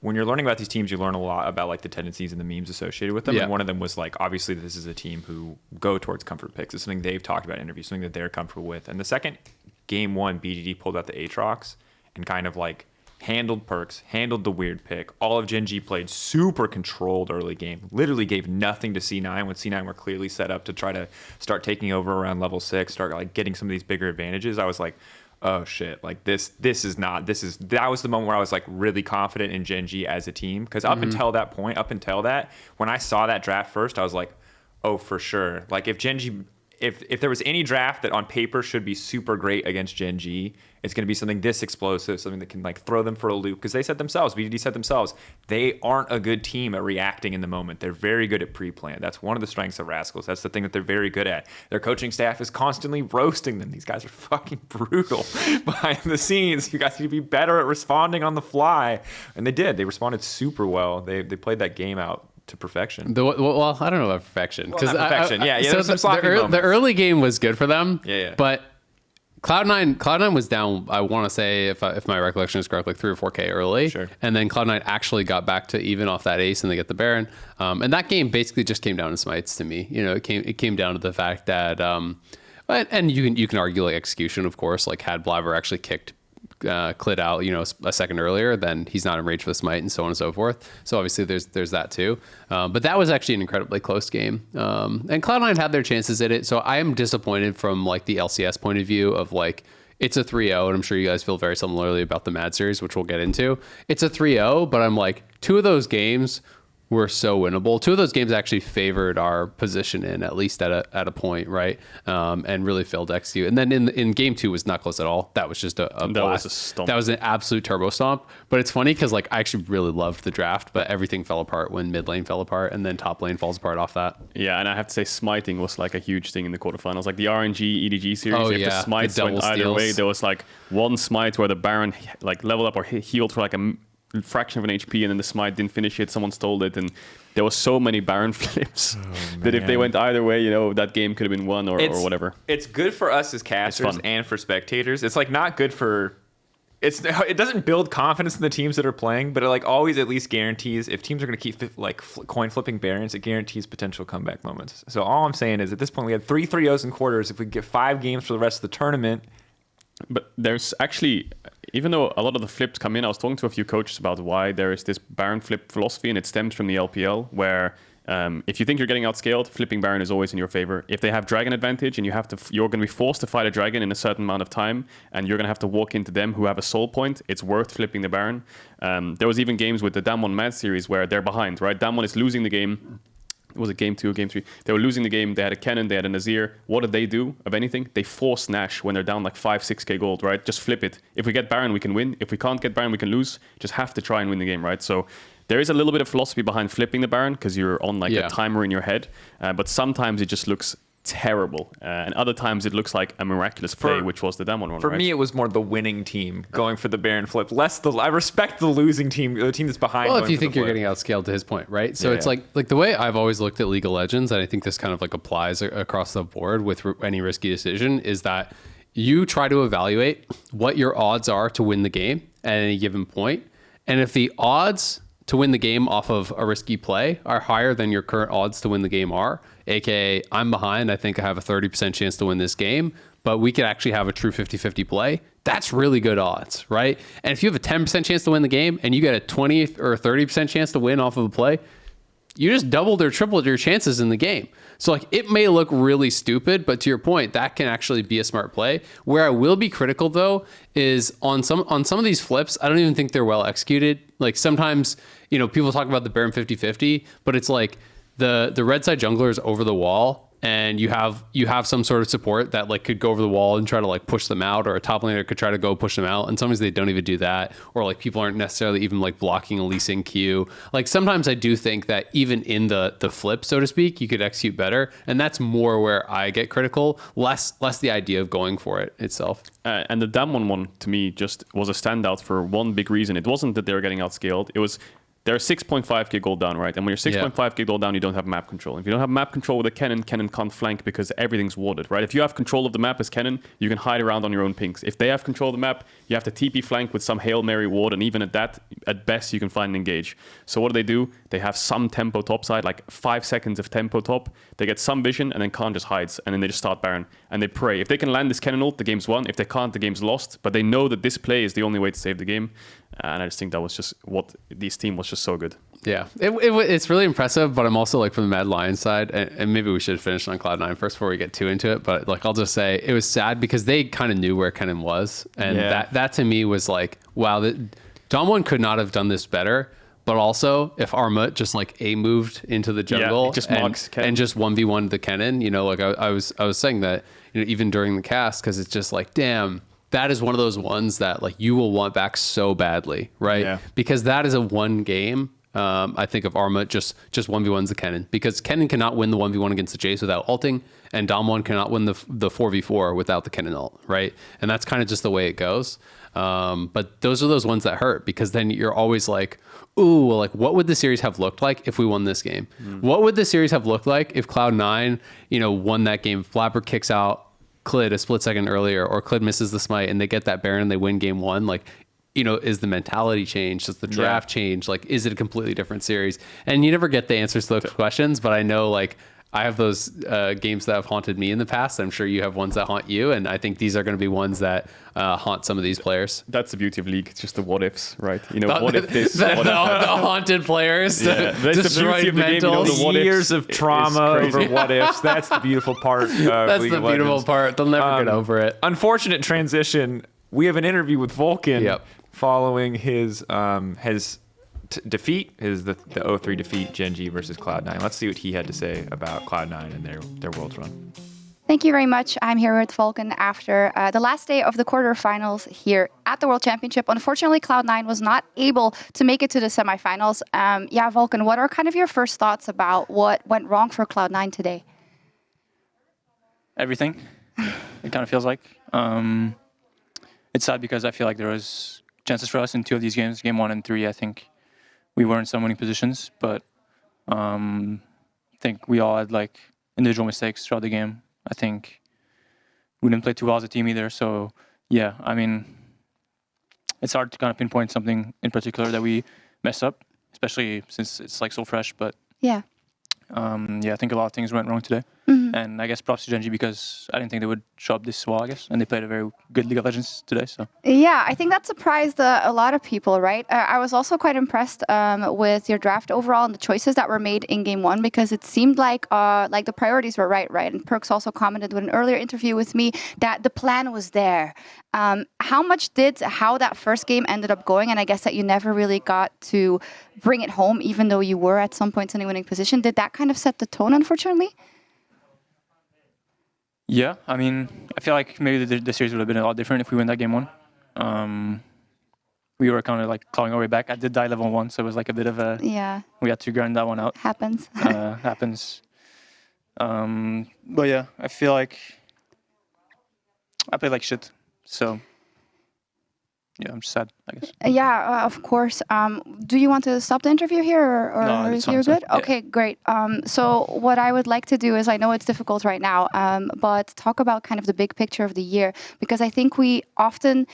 [SPEAKER 1] when you're learning about these teams, you learn a lot about like the tendencies and the memes associated with them.
[SPEAKER 3] Yeah.
[SPEAKER 1] And one of them was like, obviously this is a team who go towards comfort picks. It's something they've talked about in interviews, something that they're comfortable with. And the second game 1, BDD pulled out the Aatrox and kind of like handled perks, handled the weird pick. All of Genji played super controlled early game. Literally gave nothing to C9 when C9 were clearly set up to try to start taking over around level 6, start like getting some of these bigger advantages. I was like, oh shit, like that was the moment where I was like really confident in Genji as a team, because up until that, when I saw that draft first, I was like, oh, for sure, like if there was any draft that on paper should be super great against Genji, it's going to be something this explosive, something that can like throw them for a loop, because BDD said themselves, they aren't a good team at reacting in the moment. They're very good at pre-plan. That's one of the strengths of Rascals. That's the thing that they're very good at. Their coaching staff is constantly roasting them. These guys are fucking brutal behind the scenes. You guys need to be better at responding on the fly. And they did. They responded super well. They played that game out to perfection.
[SPEAKER 3] Well, I don't know about perfection.
[SPEAKER 1] Well, not perfection. Yeah,
[SPEAKER 3] so
[SPEAKER 1] there was some sloppy moments.
[SPEAKER 3] the early game was good for them.
[SPEAKER 1] Yeah.
[SPEAKER 3] But Cloud9 was down, I want to say, if my recollection is correct, like 3 or 4K early.
[SPEAKER 1] Sure.
[SPEAKER 3] And then Cloud9 actually got back to even off that ace, and they get the Baron. And that game basically just came down to smites to me. You know, it came down to the fact that, and you can argue like execution, of course. Like had Blabber actually kicked Clid out, a second earlier, then he's not enraged for the smite, and so on and so forth. So obviously there's that too. But that was actually an incredibly close game. And Cloud9 had their chances at it. So I am disappointed from like the LCS point of view of like, it's a 3-0, and I'm sure you guys feel very similarly about the Mad Series, which we'll get into. It's a 3-0, but I'm like, 2 of those games were so winnable. 2 of those games actually favored our position at least at a point, right? And really failed to execute. And then in game 2 was not close at all. That was just a blast.
[SPEAKER 2] was a stomp.
[SPEAKER 3] That was an absolute turbo stomp. But it's funny because like I actually really loved the draft, but everything fell apart when mid lane fell apart, and then top lane falls apart off that.
[SPEAKER 2] yeah, and I have to say smiting was like a huge thing in the quarterfinals. Like the RNG EDG series,
[SPEAKER 3] Oh,
[SPEAKER 2] if
[SPEAKER 3] yeah,
[SPEAKER 2] the smites
[SPEAKER 3] the double
[SPEAKER 2] went either
[SPEAKER 3] steals.
[SPEAKER 2] way, there was like one smite where the Baron like leveled up or healed for like a fraction of an HP, and then the smite didn't finish it, someone stole it, and there was so many Baron flips that if they went either way, that game could have been won or whatever.
[SPEAKER 1] It's good for us as casters
[SPEAKER 2] fun.
[SPEAKER 1] and for spectators. It's like not good for it doesn't build confidence in the teams that are playing, but it like always at least guarantees, if teams are going to keep like coin flipping Barons, it guarantees potential comeback moments. So all I'm saying is at this point we had 3 3-0s in quarters. If we get 5 games for the rest of the tournament.
[SPEAKER 2] But there's actually, even though a lot of the flips come in, I was talking to a few coaches about why there is this Baron flip philosophy, and it stems from the LPL, where if you think you're getting outscaled, flipping Baron is always in your favor. If they have dragon advantage and you're going to be forced to fight a dragon in a certain amount of time, and you're going to have to walk into them who have a soul point, it's worth flipping the Baron. There was even games with the Damwon Mad series where they're behind, right? Damwon is losing the game. Was it game 2 or game 3? They were losing the game. They had a cannon. They had a Nazir. What did they do of anything? They force Nash when they're down like 5-6k gold, right? Just flip it. If we get Baron, we can win. If we can't get Baron, we can lose. Just have to try and win the game, right? So there is a little bit of philosophy behind flipping the Baron because you're on like a timer in your head, but sometimes it just looks terrible, and other times it looks like a miraculous play, which was the Damwon one.
[SPEAKER 1] For
[SPEAKER 2] right?
[SPEAKER 1] me, it was more the winning team going for the Baron flip. I respect the losing team, the team that's behind.
[SPEAKER 3] Well, if you think you're getting outscaled, to his point, right? So it's like the way I've always looked at League of Legends, and I think this kind of like applies across the board with any risky decision, is that you try to evaluate what your odds are to win the game at any given point, and if the odds to win the game off of a risky play are higher than your current odds to win the game are, aka I'm behind, I think I have a 30% chance to win this game, but we could actually have a true 50-50 play, that's really good odds, right? And if you have a 10% chance to win the game and you get a 20 or 30% chance to win off of a play, you just doubled or tripled your chances in the game. So like it may look really stupid, but to your point, that can actually be a smart play. Where I will be critical though is on some of these flips, I don't even think they're well executed. Like sometimes, people talk about the Baron 50-50, but it's like the red side jungler is over the wall and you have some sort of support that like could go over the wall and try to like push them out, or a top laner could try to go push them out, and sometimes they don't even do that, or like people aren't necessarily even like blocking a Lee Sin Q. Like sometimes I do think that even in the flip, so to speak, you could execute better, and that's more where I get critical, less the idea of going for it itself.
[SPEAKER 2] And the Damwon one to me just was a standout for one big reason. It wasn't that they were getting outscaled, it was they're 6.5k gold down, right? And when you're 6.5k gold down, you don't have map control. If you don't have map control with a Kennen can't flank because everything's warded, right? If you have control of the map as Kennen, you can hide around on your own pinks. If they have control of the map, you have to TP flank with some Hail Mary ward, and even at that, at best, you can find an engage. So what do? They have some tempo topside, like 5 seconds of tempo top. They get some vision, and then Khan just hides, and then they just start Baron. And they pray. If they can land this Kennen ult, the game's won. If they can't, the game's lost. But they know that this play is the only way to save the game. And I just think that was just what this team was just so good.
[SPEAKER 3] Yeah, it's really impressive, but I'm also like from the Mad Lions side, and maybe we should finish on Cloud9 first before we get too into it. But like, I'll just say it was sad because they kind of knew where Kennen was, and that to me was like, wow, Damwon could not have done this better. But also, if Armut just like moved into the jungle and just 1v1 the Kennen, like I was saying that even during the cast, because it's just like, damn. That is one of those ones that like you will want back so badly, right? Yeah. Because that is a one game. I think of Armut just 1v1s the Kennen, because Kennen cannot win the 1v1 against the Jace without ulting, and Damwon cannot win the 4v4 without the Kennen ult, right? And that's kind of just the way it goes. But those are those ones that hurt, because then you're always like, ooh, well, like what would the series have looked like if we won this game? What would the series have looked like if Cloud9, won that game? If Blabber kicks out Clid a split second earlier, or Clid misses the smite and they get that Baron and they win game one, like, is the mentality change? Does the draft change? Like, is it a completely different series? And you never get the answers to those questions, but I know like I have those games that have haunted me in the past. I'm sure you have ones that haunt you, and I think these are going to be ones that haunt some of these players.
[SPEAKER 2] That's the beauty of League. It's just the what ifs, right? What if this?
[SPEAKER 3] The haunted players.
[SPEAKER 2] Yeah. That's the beauty of the game.
[SPEAKER 1] The what years of trauma over what ifs. That's the beautiful part.
[SPEAKER 3] That's the beautiful part. They'll never get over it.
[SPEAKER 1] Unfortunate transition. We have an interview with Vulcan following his defeat, the 0-3 defeat, Gen.G versus Cloud9. Let's see what he had to say about Cloud9 and their Worlds run.
[SPEAKER 4] Thank you very much. I'm here with Vulcan after the last day of the quarterfinals here at the World Championship. Unfortunately, Cloud9 was not able to make it to the semifinals. Vulcan, what are kind of your first thoughts about what went wrong for Cloud9 today?
[SPEAKER 5] Everything, it kind of feels like. It's sad because I feel like there was chances for us in two of these games, game 1 and 3. I think we were in some winning positions, but I think we all had like individual mistakes throughout the game. I think we didn't play too well as a team either. So yeah, I mean, it's hard to kind of pinpoint something in particular that we messed up, especially since it's like so fresh. But
[SPEAKER 4] yeah,
[SPEAKER 5] I think a lot of things went wrong today. And I guess props to Gen.G because I didn't think they would show up this well, I guess. And they played a very good League of Legends today. So
[SPEAKER 4] yeah, I think that surprised a lot of people, right? I was also quite impressed with your draft overall and the choices that were made in game 1, because it seemed like the priorities were right? And Perks also commented with an earlier interview with me that the plan was there. How much did how that first game ended up going, and I guess that you never really got to bring it home, even though you were at some points in a winning position, did that kind of set the tone, unfortunately?
[SPEAKER 5] Yeah, I mean, I feel like maybe the series would have been a lot different if we win that game 1. we were kind of like clawing our way back. I did die level 1, so it was like a bit of a...
[SPEAKER 4] Yeah,
[SPEAKER 5] We had to grind that one out.
[SPEAKER 4] happens.
[SPEAKER 5] Happens. But yeah, I feel like I played like shit. So yeah, I'm just sad, I guess.
[SPEAKER 4] Yeah, of course. Do you want to stop the interview here, or
[SPEAKER 5] No,
[SPEAKER 4] is
[SPEAKER 5] it's fine,
[SPEAKER 4] you
[SPEAKER 5] it's fine.
[SPEAKER 4] good?
[SPEAKER 5] Yeah.
[SPEAKER 4] Okay, great. So what I would like to do is, I know it's difficult right now, but talk about kind of the big picture of the year, because I think we often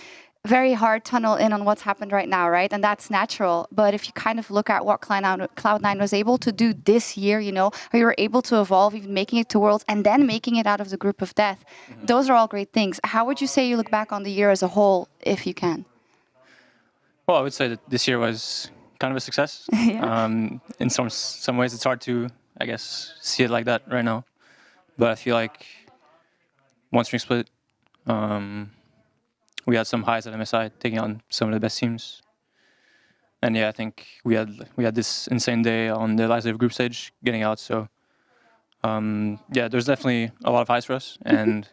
[SPEAKER 4] very hard tunnel in on what's happened right now, right? And that's natural. But if you kind of look at what Cloud9 was able to do this year, you know, how you were able to evolve, even making it to Worlds and then making it out of the group of death, those are all great things. How would you say you look back on the year as a whole, if you can?
[SPEAKER 5] Well, I would say that this year was kind of a success.
[SPEAKER 4] Yeah.
[SPEAKER 5] In some ways, it's hard to, I guess, see it like that right now. But I feel like one string split, we had some highs at MSI, taking on some of the best teams. And yeah, I think we had this insane day on the last day of group stage, getting out. So yeah, there's definitely a lot of highs for us. And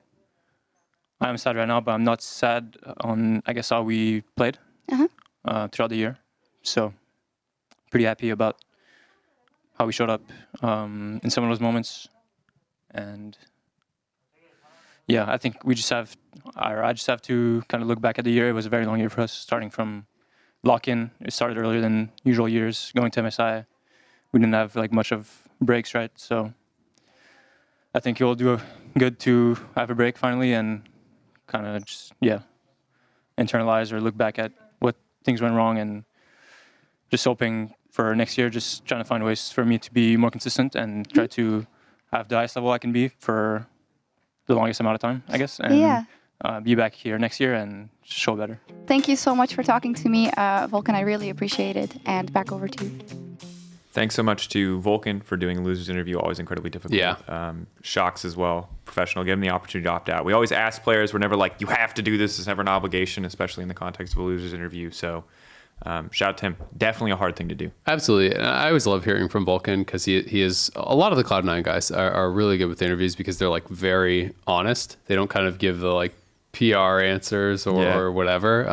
[SPEAKER 5] I'm sad right now, but I'm not sad on, I guess, how we played throughout the year. So pretty happy about how we showed up in some of those moments. And yeah, I think I just have to kind of look back at the year. It was a very long year for us, starting from lock-in. It started earlier than usual years. Going to MSI, we didn't have like much of breaks, right? So I think it will do good to have a break finally and kind of just, internalize or look back at what things went wrong, and just hoping for next year, just trying to find ways for me to be more consistent and try to have the highest level I can be for the longest amount of time, I guess, and be back here next year and show better.
[SPEAKER 4] Thank you so much for talking to me, Vulcan. I really appreciate it. And back over to you.
[SPEAKER 1] Thanks so much to Vulcan for doing a loser's interview. Always incredibly difficult.
[SPEAKER 3] Yeah.
[SPEAKER 1] Sjokz as well, professional. Give him the opportunity to opt out. We always ask players. We're never like, you have to do this. It's never an obligation, especially in the context of a loser's interview. So shout out to him. Definitely a hard thing to do.
[SPEAKER 3] Absolutely. And I always love hearing from Vulcan because he is, a lot of the Cloud9 guys are really good with interviews because they're like very honest. They don't kind of give the like PR answers or whatever.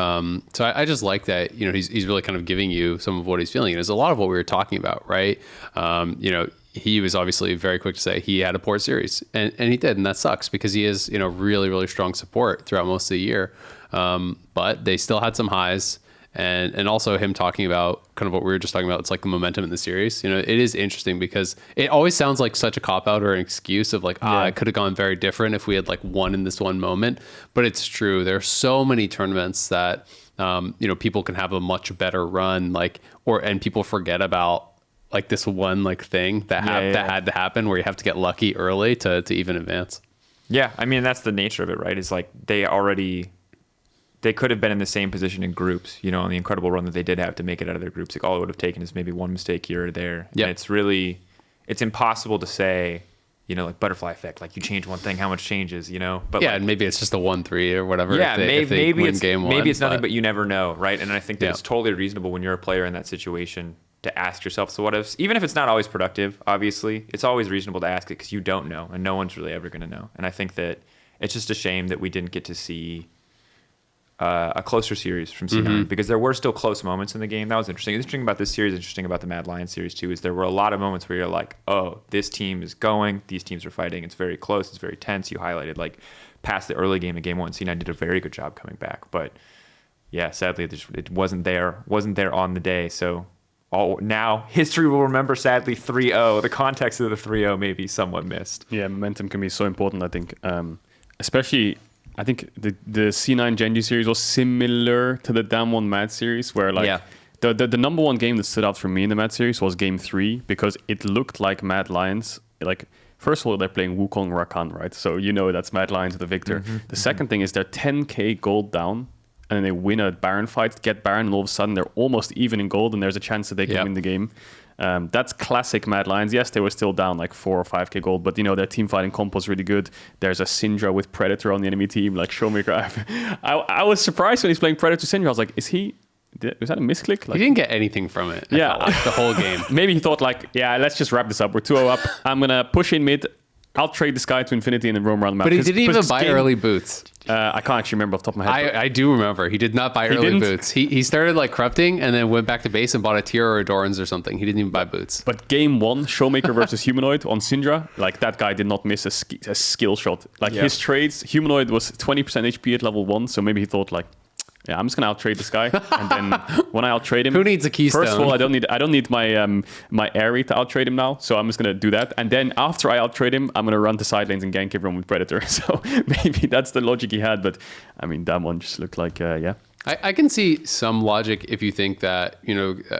[SPEAKER 3] So I just like that, you know, he's really kind of giving you some of what he's feeling. And it's a lot of what we were talking about, right? You know, he was obviously very quick to say he had a poor series, and he did, and that sucks because he is, you know, really, really strong support throughout most of the year. But they still had some highs. And also him talking about kind of what we were just talking about. It's like the momentum in the series. You know, it is interesting because it always sounds like such a cop-out or an excuse of like, it could have gone very different if we had like won in this one moment. But it's true. There are so many tournaments that, you know, people can have a much better run, like, and people forget about like this one like thing that had to happen where you have to get lucky early to even advance.
[SPEAKER 1] Yeah, I mean, that's the nature of it, right? It's like they could have been in the same position in groups, you know, on the incredible run that they did have to make it out of their groups. Like all it would have taken is maybe one mistake here or there.
[SPEAKER 3] Yeah.
[SPEAKER 1] And it's impossible to say, you know, like butterfly effect, like you change one thing, how much changes, you know? But
[SPEAKER 3] and maybe it's just a 1-3 or whatever.
[SPEAKER 1] Yeah,
[SPEAKER 3] if they win
[SPEAKER 1] it's
[SPEAKER 3] game one.
[SPEAKER 1] Maybe it's nothing, but you never know, right? And I think that
[SPEAKER 3] Yeah.
[SPEAKER 1] it's totally reasonable when you're a player in that situation to ask yourself, so what if, even if it's not always productive, obviously, it's always reasonable to ask it because you don't know, and no one's really ever going to know. And I think that it's just a shame that we didn't get to see a closer series from C9 because there were still close moments in the game. That was interesting. Interesting about this series, interesting about the Mad Lions series too, is there were a lot of moments where you're like, oh, this team is going, these teams are fighting, it's very close, it's very tense. You highlighted like past the early game of game one, C9 did a very good job coming back. But yeah, sadly, it wasn't there on the day. So now history will remember, sadly, 3-0. The context of the 3-0 may be somewhat missed.
[SPEAKER 2] Yeah, momentum can be so important, I think. Especially, I think the C9 Genji series was similar to the Damwon Mad series, where like the number one game that stood out for me in the Mad series was Game 3 because it looked like Mad Lions. Like, first of all, they're playing Wukong Rakan, right? So you know that's Mad Lions with the victor. The second thing is they're 10k gold down, and then they win a Baron fight, get Baron, and all of a sudden they're almost even in gold, and there's a chance that they can win the game. That's classic Mad Lions. Yes, they were still down like 4 or 5k gold, but you know their team fighting comp was really good. There's a Syndra with Predator on the enemy team, like ShowMaker. I was surprised when he's playing Predator Syndra. I was like, was that a misclick? Like,
[SPEAKER 3] he didn't get anything from it. I felt like, the whole game.
[SPEAKER 2] Maybe he thought like, let's just wrap this up. We're 2-0 up. I'm gonna push in mid. I'll trade this guy to infinity and then roam around the map.
[SPEAKER 3] But he didn't even buy early boots.
[SPEAKER 2] I can't actually remember off the top of my head.
[SPEAKER 3] I do remember. He did not buy early
[SPEAKER 2] didn't?
[SPEAKER 3] boots. He started like corrupting and then went back to base and bought a tier or a Doran's or something. He didn't even buy boots.
[SPEAKER 2] But game 1, ShowMaker versus Humanoid on Syndra, like that guy did not miss a skill shot. Like his trades, Humanoid was 20% HP at level 1, so maybe he thought like, yeah, I'm just gonna outtrade this guy, and then when I outtrade him,
[SPEAKER 3] Who needs a keystone?
[SPEAKER 2] First of all, I don't need my my Airy to outtrade him now, so I'm just gonna do that. And then after I outtrade him, I'm gonna run to side lanes and gank everyone with Predator. So maybe that's the logic he had. But I mean, that one just looked like
[SPEAKER 3] I can see some logic if you think that,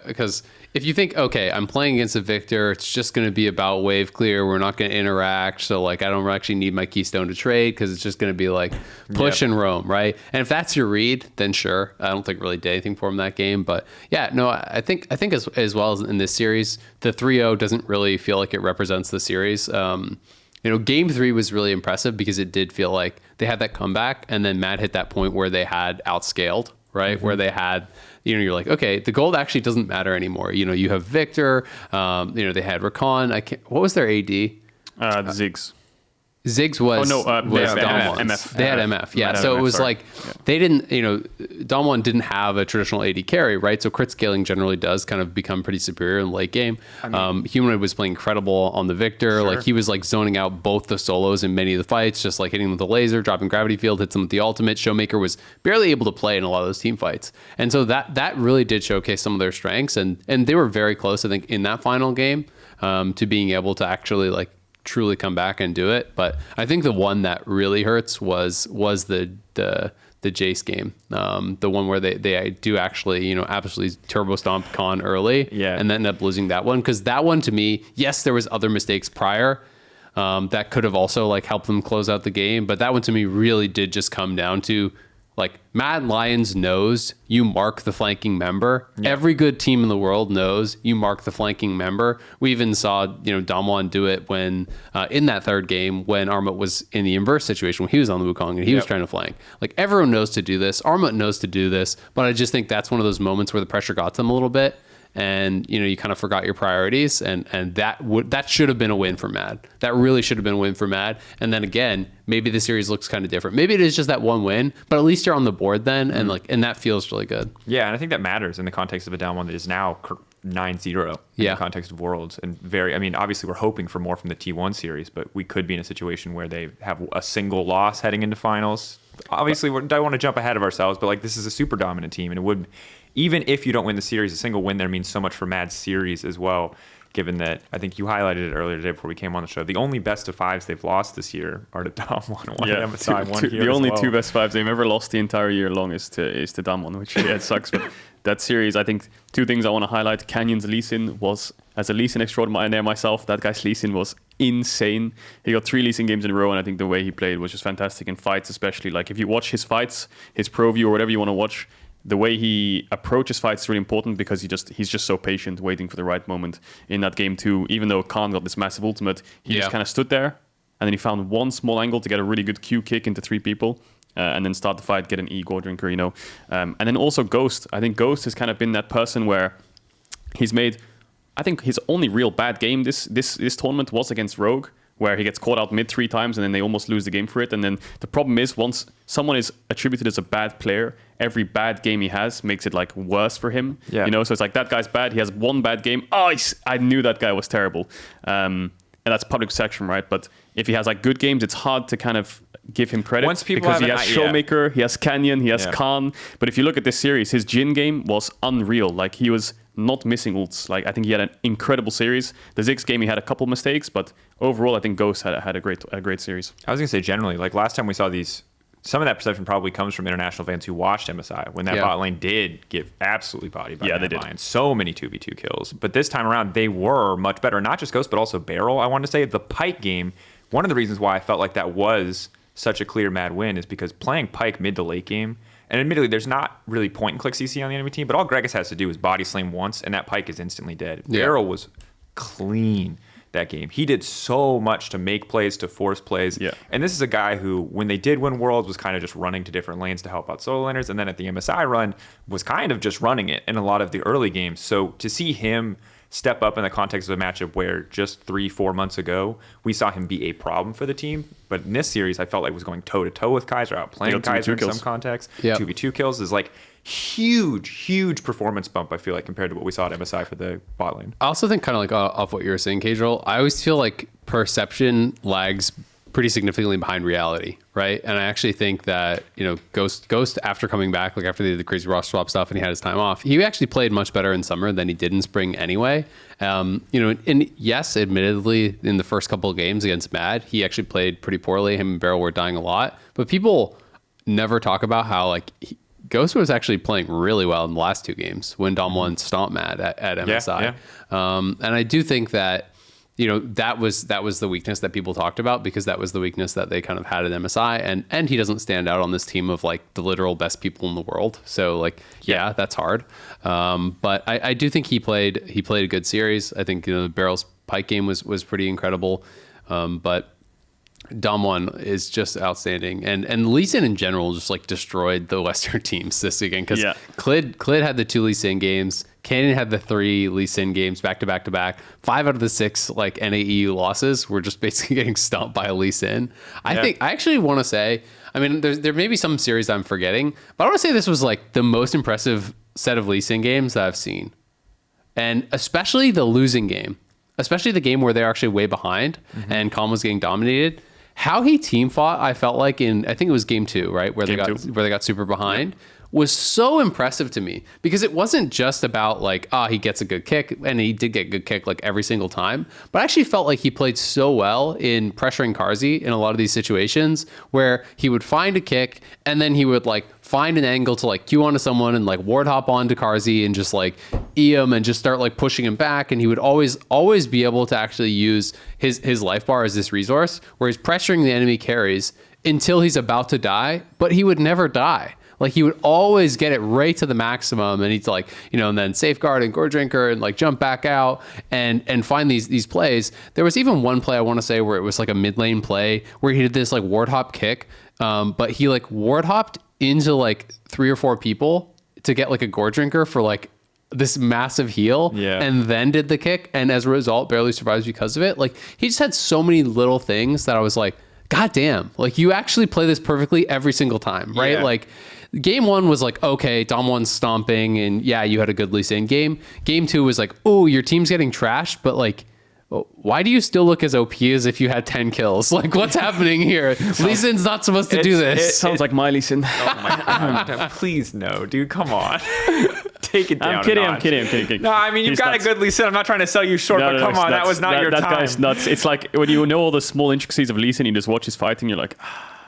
[SPEAKER 3] because if you think, okay, I'm playing against a Victor, it's just going to be about wave clear. We're not going to interact. So like, I don't actually need my keystone to trade because it's just going to be like push and roam, right? And if that's your read, then sure. I don't think really did anything for him that game. But yeah, no, I think as well as in this series, the 3-0 doesn't really feel like it represents the series. Game 3 was really impressive because it did feel like they had that comeback, and then Mad hit that point where they had outscaled, right? Where they had, you're like, okay, the gold actually doesn't matter anymore. You have Victor, they had Rakan. What was their AD?
[SPEAKER 2] the Ziggs.
[SPEAKER 3] Ziggs was
[SPEAKER 2] MF.
[SPEAKER 3] MF. They had MF, yeah.
[SPEAKER 2] They had
[SPEAKER 3] So
[SPEAKER 2] MF,
[SPEAKER 3] it was
[SPEAKER 2] sorry.
[SPEAKER 3] like they didn't, Dom1 didn't have a traditional AD carry, right? So crit scaling generally does kind of become pretty superior in late game. Humanoid was playing incredible on the Victor. Like he was like zoning out both the solos in many of the fights, just like hitting them with the laser, dropping gravity field, hits them with the ultimate. ShowMaker was barely able to play in a lot of those team fights. And so that really did showcase some of their strengths. And they were very close, I think, in that final game to being able to actually like truly come back and do it. But I think the one that really hurts was the Jace game, the one where they do actually absolutely turbo stomp Khan early, and then end up losing that one, because that one to me, yes, there was other mistakes prior that could have also like helped them close out the game, but that one to me really did just come down to like Mad Lions knows you mark the flanking member. Yeah. Every good team in the world knows you mark the flanking member. We even saw, Dom1 do it when in that third game when Armut was in the inverse situation when he was on the Wukong and he was trying to flank. Like everyone knows to do this. Armut knows to do this, but I just think that's one of those moments where the pressure got to them a little bit. And you kind of forgot your priorities, and that should have been a win for Mad. That really should have been a win for Mad. And then again, maybe the series looks kind of different. Maybe it is just that one win, but at least you're on the board then, and that feels really good.
[SPEAKER 1] Yeah, and I think that matters in the context of a down one that is now 9-0 in the context of Worlds, and obviously we're hoping for more from the T1 series, but we could be in a situation where they have a single loss heading into finals. Obviously, we don't want to jump ahead of ourselves, but like this is a super dominant team, and it would. Even if you don't win the series, a single win there means so much for Mad's series as well, given that I think you highlighted it earlier today before we came on the show. The only best of fives they've lost this year are to Dom1, one MSI, one here.
[SPEAKER 2] The only two best fives they've ever lost the entire year long is to Dom1, which it sucks. But that series, I think two things I want to highlight. Canyon's Lee Sin was, as a Lee Sin extraordinaire myself, that guy's Lee Sin was insane. He got 3 Lee Sin games in a row, and I think the way he played was just fantastic in fights, especially. Like if you watch his fights, his pro view or whatever you want to watch, the way he approaches fights is really important because he's just so patient, waiting for the right moment. In that game too, even though Khan got this massive ultimate, he just kind of stood there, and then he found one small angle to get a really good Q kick into 3 people, and then start the fight, get an E-Gore drinker, And then also Ghost. I think Ghost has kind of been that person where he's made, I think his only real bad game this tournament was against Rogue, where he gets caught out mid 3 times and then they almost lose the game for it. And then the problem is once someone is attributed as a bad player, every bad game he has makes it like worse for him. Yeah. So it's like that guy's bad. He has one bad game. Oh, I knew that guy was terrible. And that's public perception, right? But if he has like good games, it's hard to kind of give him credit.
[SPEAKER 1] Once people
[SPEAKER 2] because he has ShowMaker, he has Canyon, he has Khan. But if you look at this series, his Jhin game was unreal. Like he was not missing ults. Like I think he had an incredible series. The Ziggs game, he had a couple mistakes, but overall, I think Ghost had a great series.
[SPEAKER 1] I was gonna say generally, like last time we saw these, some of that perception probably comes from international fans who watched MSI when that bot lane did get absolutely bodied by
[SPEAKER 2] they did.
[SPEAKER 1] Lions. So many 2v2 kills, but this time around they were much better. Not just Ghost, but also Barrel. I wanted to say the Pyke game. One of the reasons why I felt like that was such a clear Mad win is because playing Pyke mid to late game. And admittedly, there's not really point and click CC on the enemy team, but all Gregus has to do is body slam once, and that Pyke is instantly dead. Barrel was clean that game. He did so much to make plays, to force plays. Yeah. And this is a guy who, when they did win Worlds, was kind of just running to different lanes to help out solo laners, and then at the MSI run, was kind of just running it in a lot of the early games. So to see him step up in the context of a matchup where just 3-4 months ago we saw him be a problem for the team. But in this series, I felt like was going toe to toe with Kaiser, outplaying Kaiser in some context. 2v2 kills is like huge performance bump, I feel like, compared to what we saw at MSI for the bot lane.
[SPEAKER 3] I also think, kind of like off what you were saying, Caedrel, I always feel like perception lags pretty significantly behind reality, right? And I actually think that, Ghost after coming back, like after they did the crazy roster swap stuff and he had his time off, he actually played much better in summer than he did in spring anyway. And yes, admittedly, in the first couple of games against Mad, he actually played pretty poorly. Him and Beryl were dying a lot, but people never talk about how like Ghost was actually playing really well in the last 2 games when Dom won Stomp Mad at MSI. And I do think that, that was the weakness that people talked about, because that was the weakness that they kind of had at MSI, and he doesn't stand out on this team of like the literal best people in the world. So like, yeah, that's hard. But I do think he played a good series. I think the Barrel's Pike game was pretty incredible. But Dom 1 is just outstanding, and Lee Sin in general just like destroyed the Western teams this weekend, because Clid had the 2 Lee Sin games, Canyon had the 3 Lee Sin games back to back. 5 out of the 6 like NAEU losses were just basically getting stumped by Lee Sin. I actually want to say, I mean, there may be some series I'm forgetting, but I want to say this was like the most impressive set of Lee Sin games that I've seen, and especially the losing game, especially the game where they're actually way behind and Calm was getting dominated. How he team fought, I felt like I think it was game 2, right, where they got super behind, was so impressive to me, because it wasn't just about like, he gets a good kick, and he did get a good kick like every single time, but I actually felt like he played so well in pressuring Carzzy in a lot of these situations where he would find a kick and then he would like find an angle to like Q onto someone and like ward hop onto Carzzy and just like E him and just start like pushing him back, and he would always be able to actually use his life bar as this resource where he's pressuring the enemy carries until he's about to die, but he would never die. Like he would always get it right to the maximum, and he'd like, and then safeguard and Gore Drinker and like jump back out and find these plays. There was even one play I want to say where it was like a mid lane play where he did this like ward hop kick, but he like ward hopped into like 3 or 4 people to get like a Gore Drinker for like this massive heal, and then did the kick, and as a result barely survives because of it. Like he just had so many little things that I was like, God damn, like you actually play this perfectly every single time, right? Like game 1 was like, okay, Dom 1's stomping, and you had a good Lee Sin game. Game 2 was like, oh, your team's getting trashed, but like, why do you still look as OP as if you had 10 kills? Like, what's happening here? Lee Sin's not supposed to do this.
[SPEAKER 2] It sounds like my Lee Sin.
[SPEAKER 1] Oh my God. Please no, dude, come on. Take it down.
[SPEAKER 2] I'm kidding.
[SPEAKER 1] No, I mean, you've got a good Lee Sin. I'm not trying to sell you short, but come on, that was not your time.
[SPEAKER 2] That guy's nuts. It's like when you know all the small intricacies of Lee Sin, you just watch his fighting, you're like...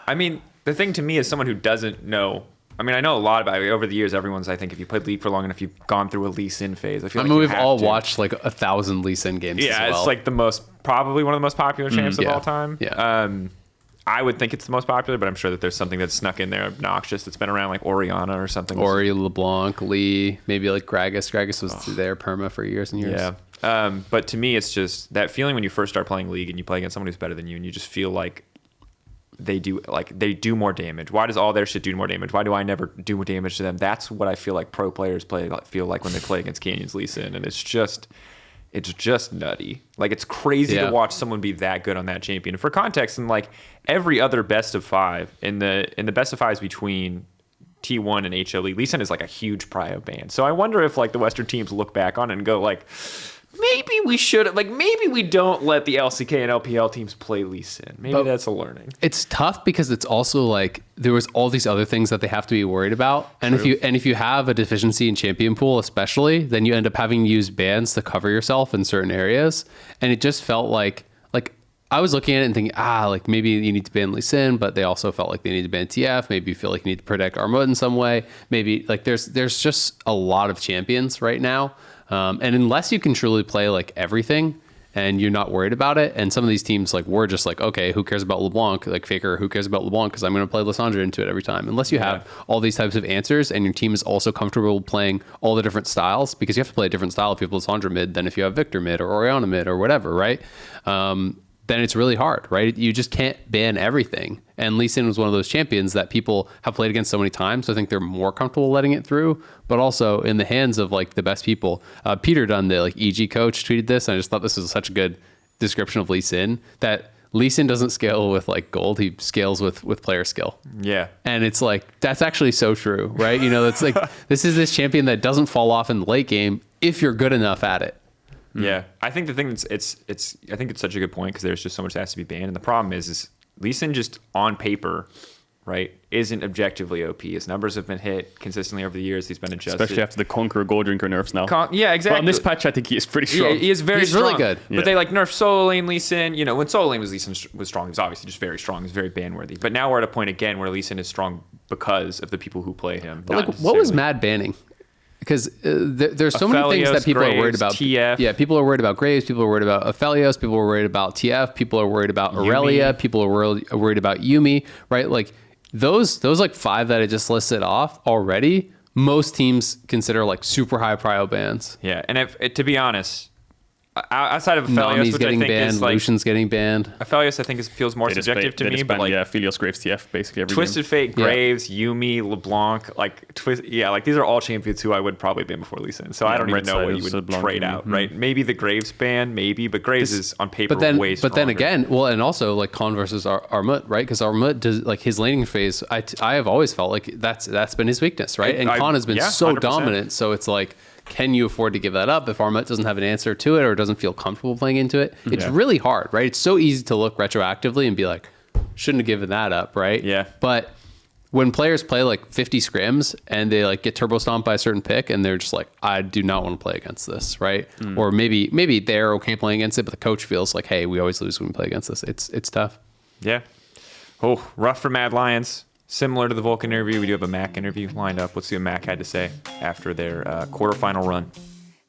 [SPEAKER 1] I mean, the thing to me is someone who doesn't know... I mean, I know a lot about it. Over the years, everyone's, I think, if you played League for long enough, you've gone through a Lee Sin phase. I mean,
[SPEAKER 3] we've all watched like 1,000 Lee Sin games as well.
[SPEAKER 1] It's like probably one of the most popular champs of all time.
[SPEAKER 3] Yeah.
[SPEAKER 1] I would think it's the most popular, but I'm sure that there's something that's snuck in there obnoxious that's been around, like Oriana or something.
[SPEAKER 3] Ori, LeBlanc, Lee, maybe like Gragas. Gragas was there perma for years and years.
[SPEAKER 1] Yeah. But to me, it's just that feeling when you first start playing League and you play against someone who's better than you, and you just feel like they do more damage. Why does all their shit do more damage? Why do I never do more damage to them? That's what I feel like pro players feel like when they play against Canyon's Lee Sin, and it's just nutty. Like, it's crazy to watch someone be that good on that champion. And for context, in like every other best of 5, in the best of 5s between T1 and HLE, Lee Sin is like a huge prio ban. So I wonder if like the Western teams look back on it and go like, maybe we should, like, maybe we don't let the LCK and LPL teams play Lee Sin. Maybe that's a learning.
[SPEAKER 3] It's tough because it's also like there was all these other things that they have to be worried about. And if you have a deficiency in champion pool, especially, then you end up having to use bans to cover yourself in certain areas. And it just felt like I was looking at it and thinking, like maybe you need to ban Lee Sin, but they also felt like they need to ban TF. Maybe you feel like you need to protect Armut in some way. Maybe like there's just a lot of champions right now. And unless you can truly play like everything and you're not worried about it, and some of these teams like were just like, okay, who cares about LeBlanc? Like Faker, who cares about LeBlanc? Because I'm going to play Lissandra into it every time. Unless you have all these types of answers and your team is also comfortable playing all the different styles, because you have to play a different style if you have Lissandra mid than if you have Victor mid or Oriana mid or whatever, right? then it's really hard, right? You just can't ban everything. And Lee Sin was one of those champions that people have played against so many times. So I think they're more comfortable letting it through, but also in the hands of like the best people. Peter Dunn, the like EG coach, tweeted this. And I just thought this was such a good description of Lee Sin, that Lee Sin doesn't scale with like gold. He scales with player skill. Yeah. And it's like, that's actually so true, right? You know, it's like, this is this champion that doesn't fall off in the late game if you're good enough at it.
[SPEAKER 1] Yeah, I think the thing that's I think it's such a good point because there's just so much that has to be banned, and the problem is Lee Sin just on paper, right, isn't objectively OP. His numbers have been hit consistently over the years. He's been adjusted,
[SPEAKER 2] especially after the Conqueror Gold Drinker nerfs now.
[SPEAKER 1] Yeah, exactly.
[SPEAKER 2] But on this patch, I think he is pretty strong.
[SPEAKER 1] Yeah, he is very
[SPEAKER 3] He's
[SPEAKER 1] strong.
[SPEAKER 3] really good.
[SPEAKER 1] But they like nerfed solo lane Lee Sin. You know, when solo lane was Lee Sin was strong, he was obviously just very strong. He was very ban worthy. But now we're at a point again where Lee Sin is strong because of the people who play him.
[SPEAKER 3] But like, what was Mad banning? Because there's so many things that people are worried about.
[SPEAKER 1] TF.
[SPEAKER 3] Yeah, people are worried about Graves. People are worried about Aphelios. People are worried about TF. People are worried about Aurelia. People are worried about Yuumi. Right? Like those like 5 that I just listed off already. Most teams consider like super high prio bans.
[SPEAKER 1] Yeah, and if to be honest, outside of Aphelios,
[SPEAKER 3] Nami's
[SPEAKER 1] which
[SPEAKER 3] getting
[SPEAKER 1] I think
[SPEAKER 3] banned,
[SPEAKER 1] is like
[SPEAKER 3] Lucian's getting banned.
[SPEAKER 1] Aphelios, I think feels more subjective to me, but like
[SPEAKER 2] Aphelios, Graves, TF, basically every
[SPEAKER 1] Twisted
[SPEAKER 2] game.
[SPEAKER 1] Fate, Graves, Yuumi, LeBlanc, like like these are all champions who I would probably ban before Lee Sin. So I don't even know what you would trade out, right? Maybe the Graves ban, but Graves is on paper way stronger.
[SPEAKER 3] But then again, well, and also like Khan versus Armut, right? Because Armut does like his laning phase. I have always felt like that's been his weakness, right? And Khan has been so
[SPEAKER 1] 100%.
[SPEAKER 3] dominant. So it's like, can you afford to give that up if Armut doesn't have an answer to it or doesn't feel comfortable playing into it? It's really hard, right? It's so easy to look retroactively and be like, shouldn't have given that up, right?
[SPEAKER 1] Yeah.
[SPEAKER 3] But when players play like 50 scrims and they like get turbo stomped by a certain pick and they're just like, I do not want to play against this, right? Or maybe they're okay playing against it, but the coach feels like, hey, we always lose when we play against this. It's tough.
[SPEAKER 1] Yeah. Oh, rough for Mad Lions. Similar to the Vulcan interview, we do have a Mac interview lined up. Let's see what Mac had to say after their quarterfinal run.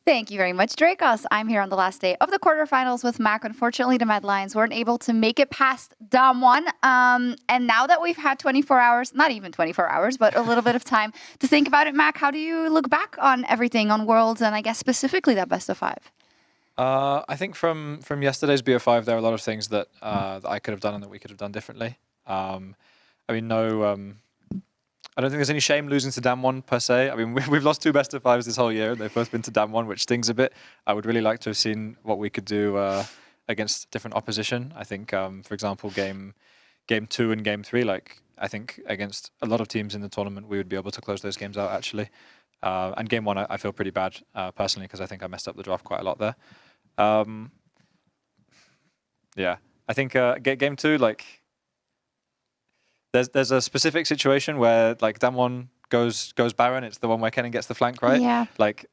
[SPEAKER 4] Thank you very much, Drakos. I'm here on the last day of the quarterfinals with Mac. Unfortunately, the Mad Lions weren't able to make it past Dom 1. And now that we've had 24 hours, not even 24 hours, but a little bit of time to think about it, Mac, how do you look back on everything on Worlds and I guess specifically that best of 5?
[SPEAKER 6] I think from yesterday's BO5, there are a lot of things that I could have done and that we could have done differently. I mean, I don't think there's any shame losing to Dam 1 per se. I mean, we've lost 2 best of 5s this whole year. They've both been to Dam 1, which stings a bit. I would really like to have seen what we could do against different opposition. I think, for example, game 2 and game 3, like I think against a lot of teams in the tournament, we would be able to close those games out actually. And game 1, I feel pretty bad personally because I think I messed up the draft quite a lot there. Yeah, I think game 2, like. There's a specific situation where like Dam 1 goes Baron. It's the one where Kennen gets the flank, right?
[SPEAKER 4] Yeah.
[SPEAKER 6] Like,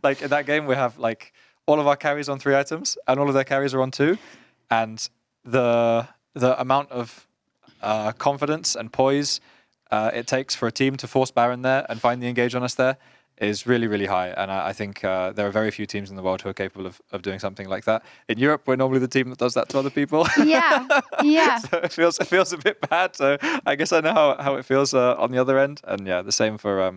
[SPEAKER 6] like in that game we have like all of our carries on 3 items and all of their carries are on 2, and the amount of confidence and poise it takes for a team to force Baron there and find the engage on us there is really, really high. And I think there are very few teams in the world who are capable of doing something like that. In Europe, we're normally the team that does that to other people.
[SPEAKER 4] Yeah, yeah.
[SPEAKER 6] So it feels a bit bad. So I guess I know how it feels on the other end. And yeah, the same for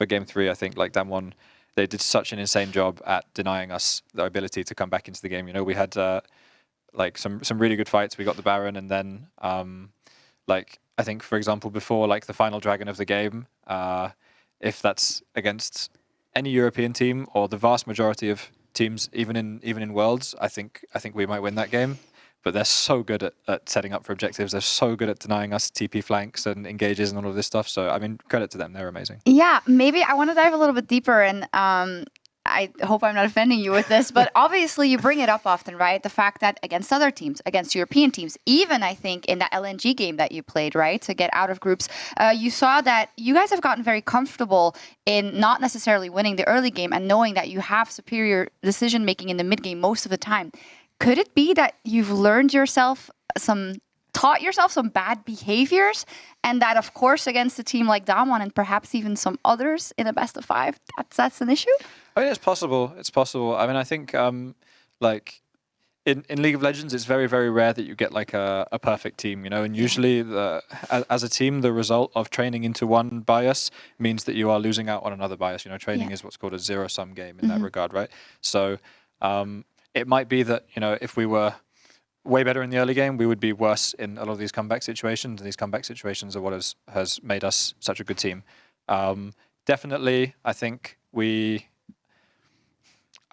[SPEAKER 6] game 3. I think like Dam 1, they did such an insane job at denying us the ability to come back into the game. You know, we had like some really good fights. We got the Baron, and then like I think, for example, before like the final dragon of the game, if that's against any European team or the vast majority of teams, even in Worlds, I think we might win that game. But they're so good at setting up for objectives. They're so good at denying us TP flanks and engages and all of this stuff. So, I mean, credit to them. They're amazing.
[SPEAKER 4] Yeah, maybe I want to dive a little bit deeper, and I hope I'm not offending you with this, but obviously you bring it up often, right? The fact that against other teams, against European teams, even I think in that LNG game that you played, right, to get out of groups, you saw that you guys have gotten very comfortable in not necessarily winning the early game and knowing that you have superior decision-making in the mid-game most of the time. Could it be that you've taught yourself some bad behaviors, and that, of course, against a team like Damwon and perhaps even some others in a best of 5, that's an issue?
[SPEAKER 6] I mean, it's possible. It's possible. I mean, I think like in League of Legends, it's very, very rare that you get like a perfect team, you know. And usually, as a team, the result of training into one bias means that you are losing out on another bias. You know, training is what's called a zero-sum game in that regard, right? So it might be that, you know, if we were way better in the early game, we would be worse in a lot of these comeback situations. And these comeback situations are what has made us such a good team. Definitely, I think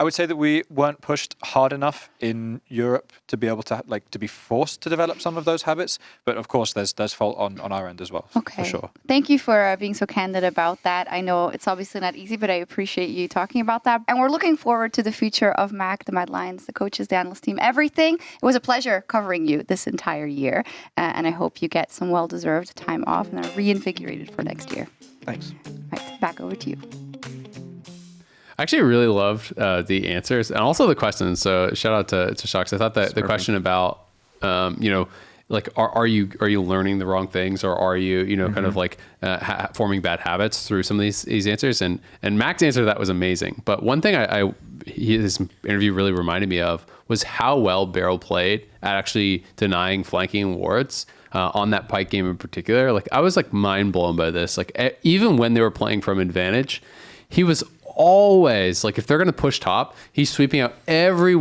[SPEAKER 6] I would say that we weren't pushed hard enough in Europe to be able to to be forced to develop some of those habits. But of course, there's fault on our end as well,
[SPEAKER 4] Okay.
[SPEAKER 6] for sure.
[SPEAKER 4] Thank you for being so candid about that. I know it's obviously not easy, but I appreciate you talking about that. And we're looking forward to the future of Mac, the Mad Lions, the coaches, the analyst team, everything. It was a pleasure covering you this entire year. And I hope you get some well-deserved time off and are reinvigorated for next year.
[SPEAKER 6] Thanks.
[SPEAKER 4] Right, back over to you.
[SPEAKER 3] I actually really loved the answers and also the questions. So shout out to Sjokz. I thought that the question about, like, are you learning the wrong things, or are you, kind of like forming bad habits through some of these answers? And Mac's answer to that was amazing. But one thing his interview really reminded me of was how well Beryl played at actually denying flanking wards on that Pyke game in particular. Like, I was like mind blown by this. Like, even when they were playing from advantage, he was always like, if they're going to push top, he's sweeping out every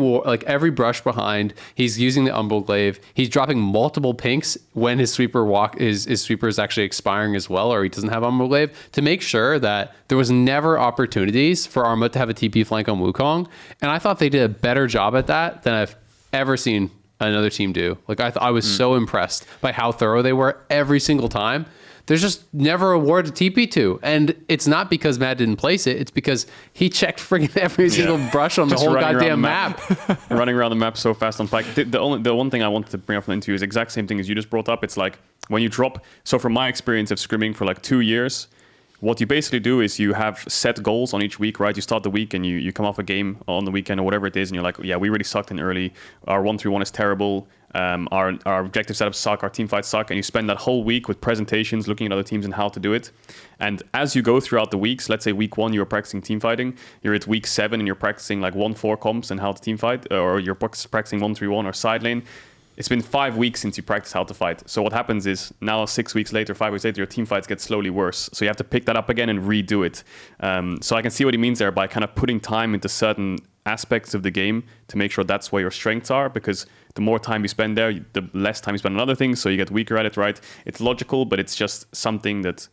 [SPEAKER 3] brush behind. He's using the Umbral Glaive. He's dropping multiple pinks when his sweeper his sweeper is actually expiring as well, or he doesn't have Umbral Glaive, to make sure that there was never opportunities for Armut to have a TP flank on Wukong. And I thought they did a better job at that than I've ever seen another team do. Like, I was so impressed by how thorough they were every single time. There's just never a ward to TP to. And it's not because Matt didn't place it. It's because he checked friggin' every single brush on the whole goddamn map.
[SPEAKER 2] Running around the map so fast on Pyke. The one thing I wanted to bring up from the interview is the exact same thing as you just brought up. It's like when you drop. So from my experience of scrimming for like 2 years, what you basically do is you have set goals on each week, right? You start the week and you come off a game on the weekend or whatever it is, and you're like, yeah, we really sucked in early. Our 1-3-1 is terrible. Our objective setups suck. Our team fights suck. And you spend that whole week with presentations, looking at other teams and how to do it. And as you go throughout the weeks, let's say week 1, you were practicing team fighting. You're at week 7 and you're practicing like 1-4 comps and how to team fight, or you're practicing 1-3-1 or side lane. It's been 5 weeks since you practiced how to fight. So what happens is now 6 weeks later, 5 weeks later, your team fights get slowly worse. So you have to pick that up again and redo it. So I can see what he means there by kind of putting time into certain aspects of the game to make sure that's where your strengths are, because the more time you spend there, the less time you spend on other things, so you get weaker at it, right? It's logical, but it's just something that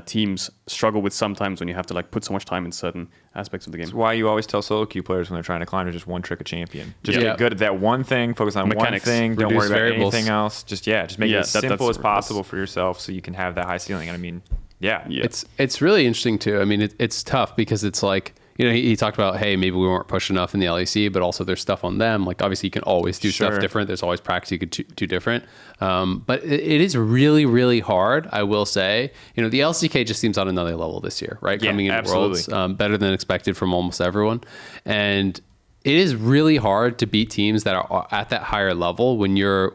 [SPEAKER 2] teams struggle with sometimes when you have to like put so much time in certain aspects of the game.
[SPEAKER 1] That's why you always tell solo queue players when they're trying to climb to just one trick a champion. Just get good at that one thing, focus on
[SPEAKER 2] Mechanics.
[SPEAKER 1] one thing, don't
[SPEAKER 3] Reduce
[SPEAKER 1] worry about
[SPEAKER 3] variables.
[SPEAKER 1] anything else. Just make it as simple as
[SPEAKER 2] that's
[SPEAKER 1] possible for yourself so you can have that high ceiling. And I mean,
[SPEAKER 3] It's really interesting too. I mean, it's tough because it's like, he talked about, hey, maybe we weren't pushed enough in the LEC, but also there's stuff on them. Like, obviously you can always do stuff different. There's always practice you could do different. But it is really, really hard, I will say. The LCK just seems on another level this year, right?
[SPEAKER 1] Yeah,
[SPEAKER 3] Coming in
[SPEAKER 1] absolutely.
[SPEAKER 3] Worlds, better than expected from almost everyone. And it is really hard to beat teams that are at that higher level when you're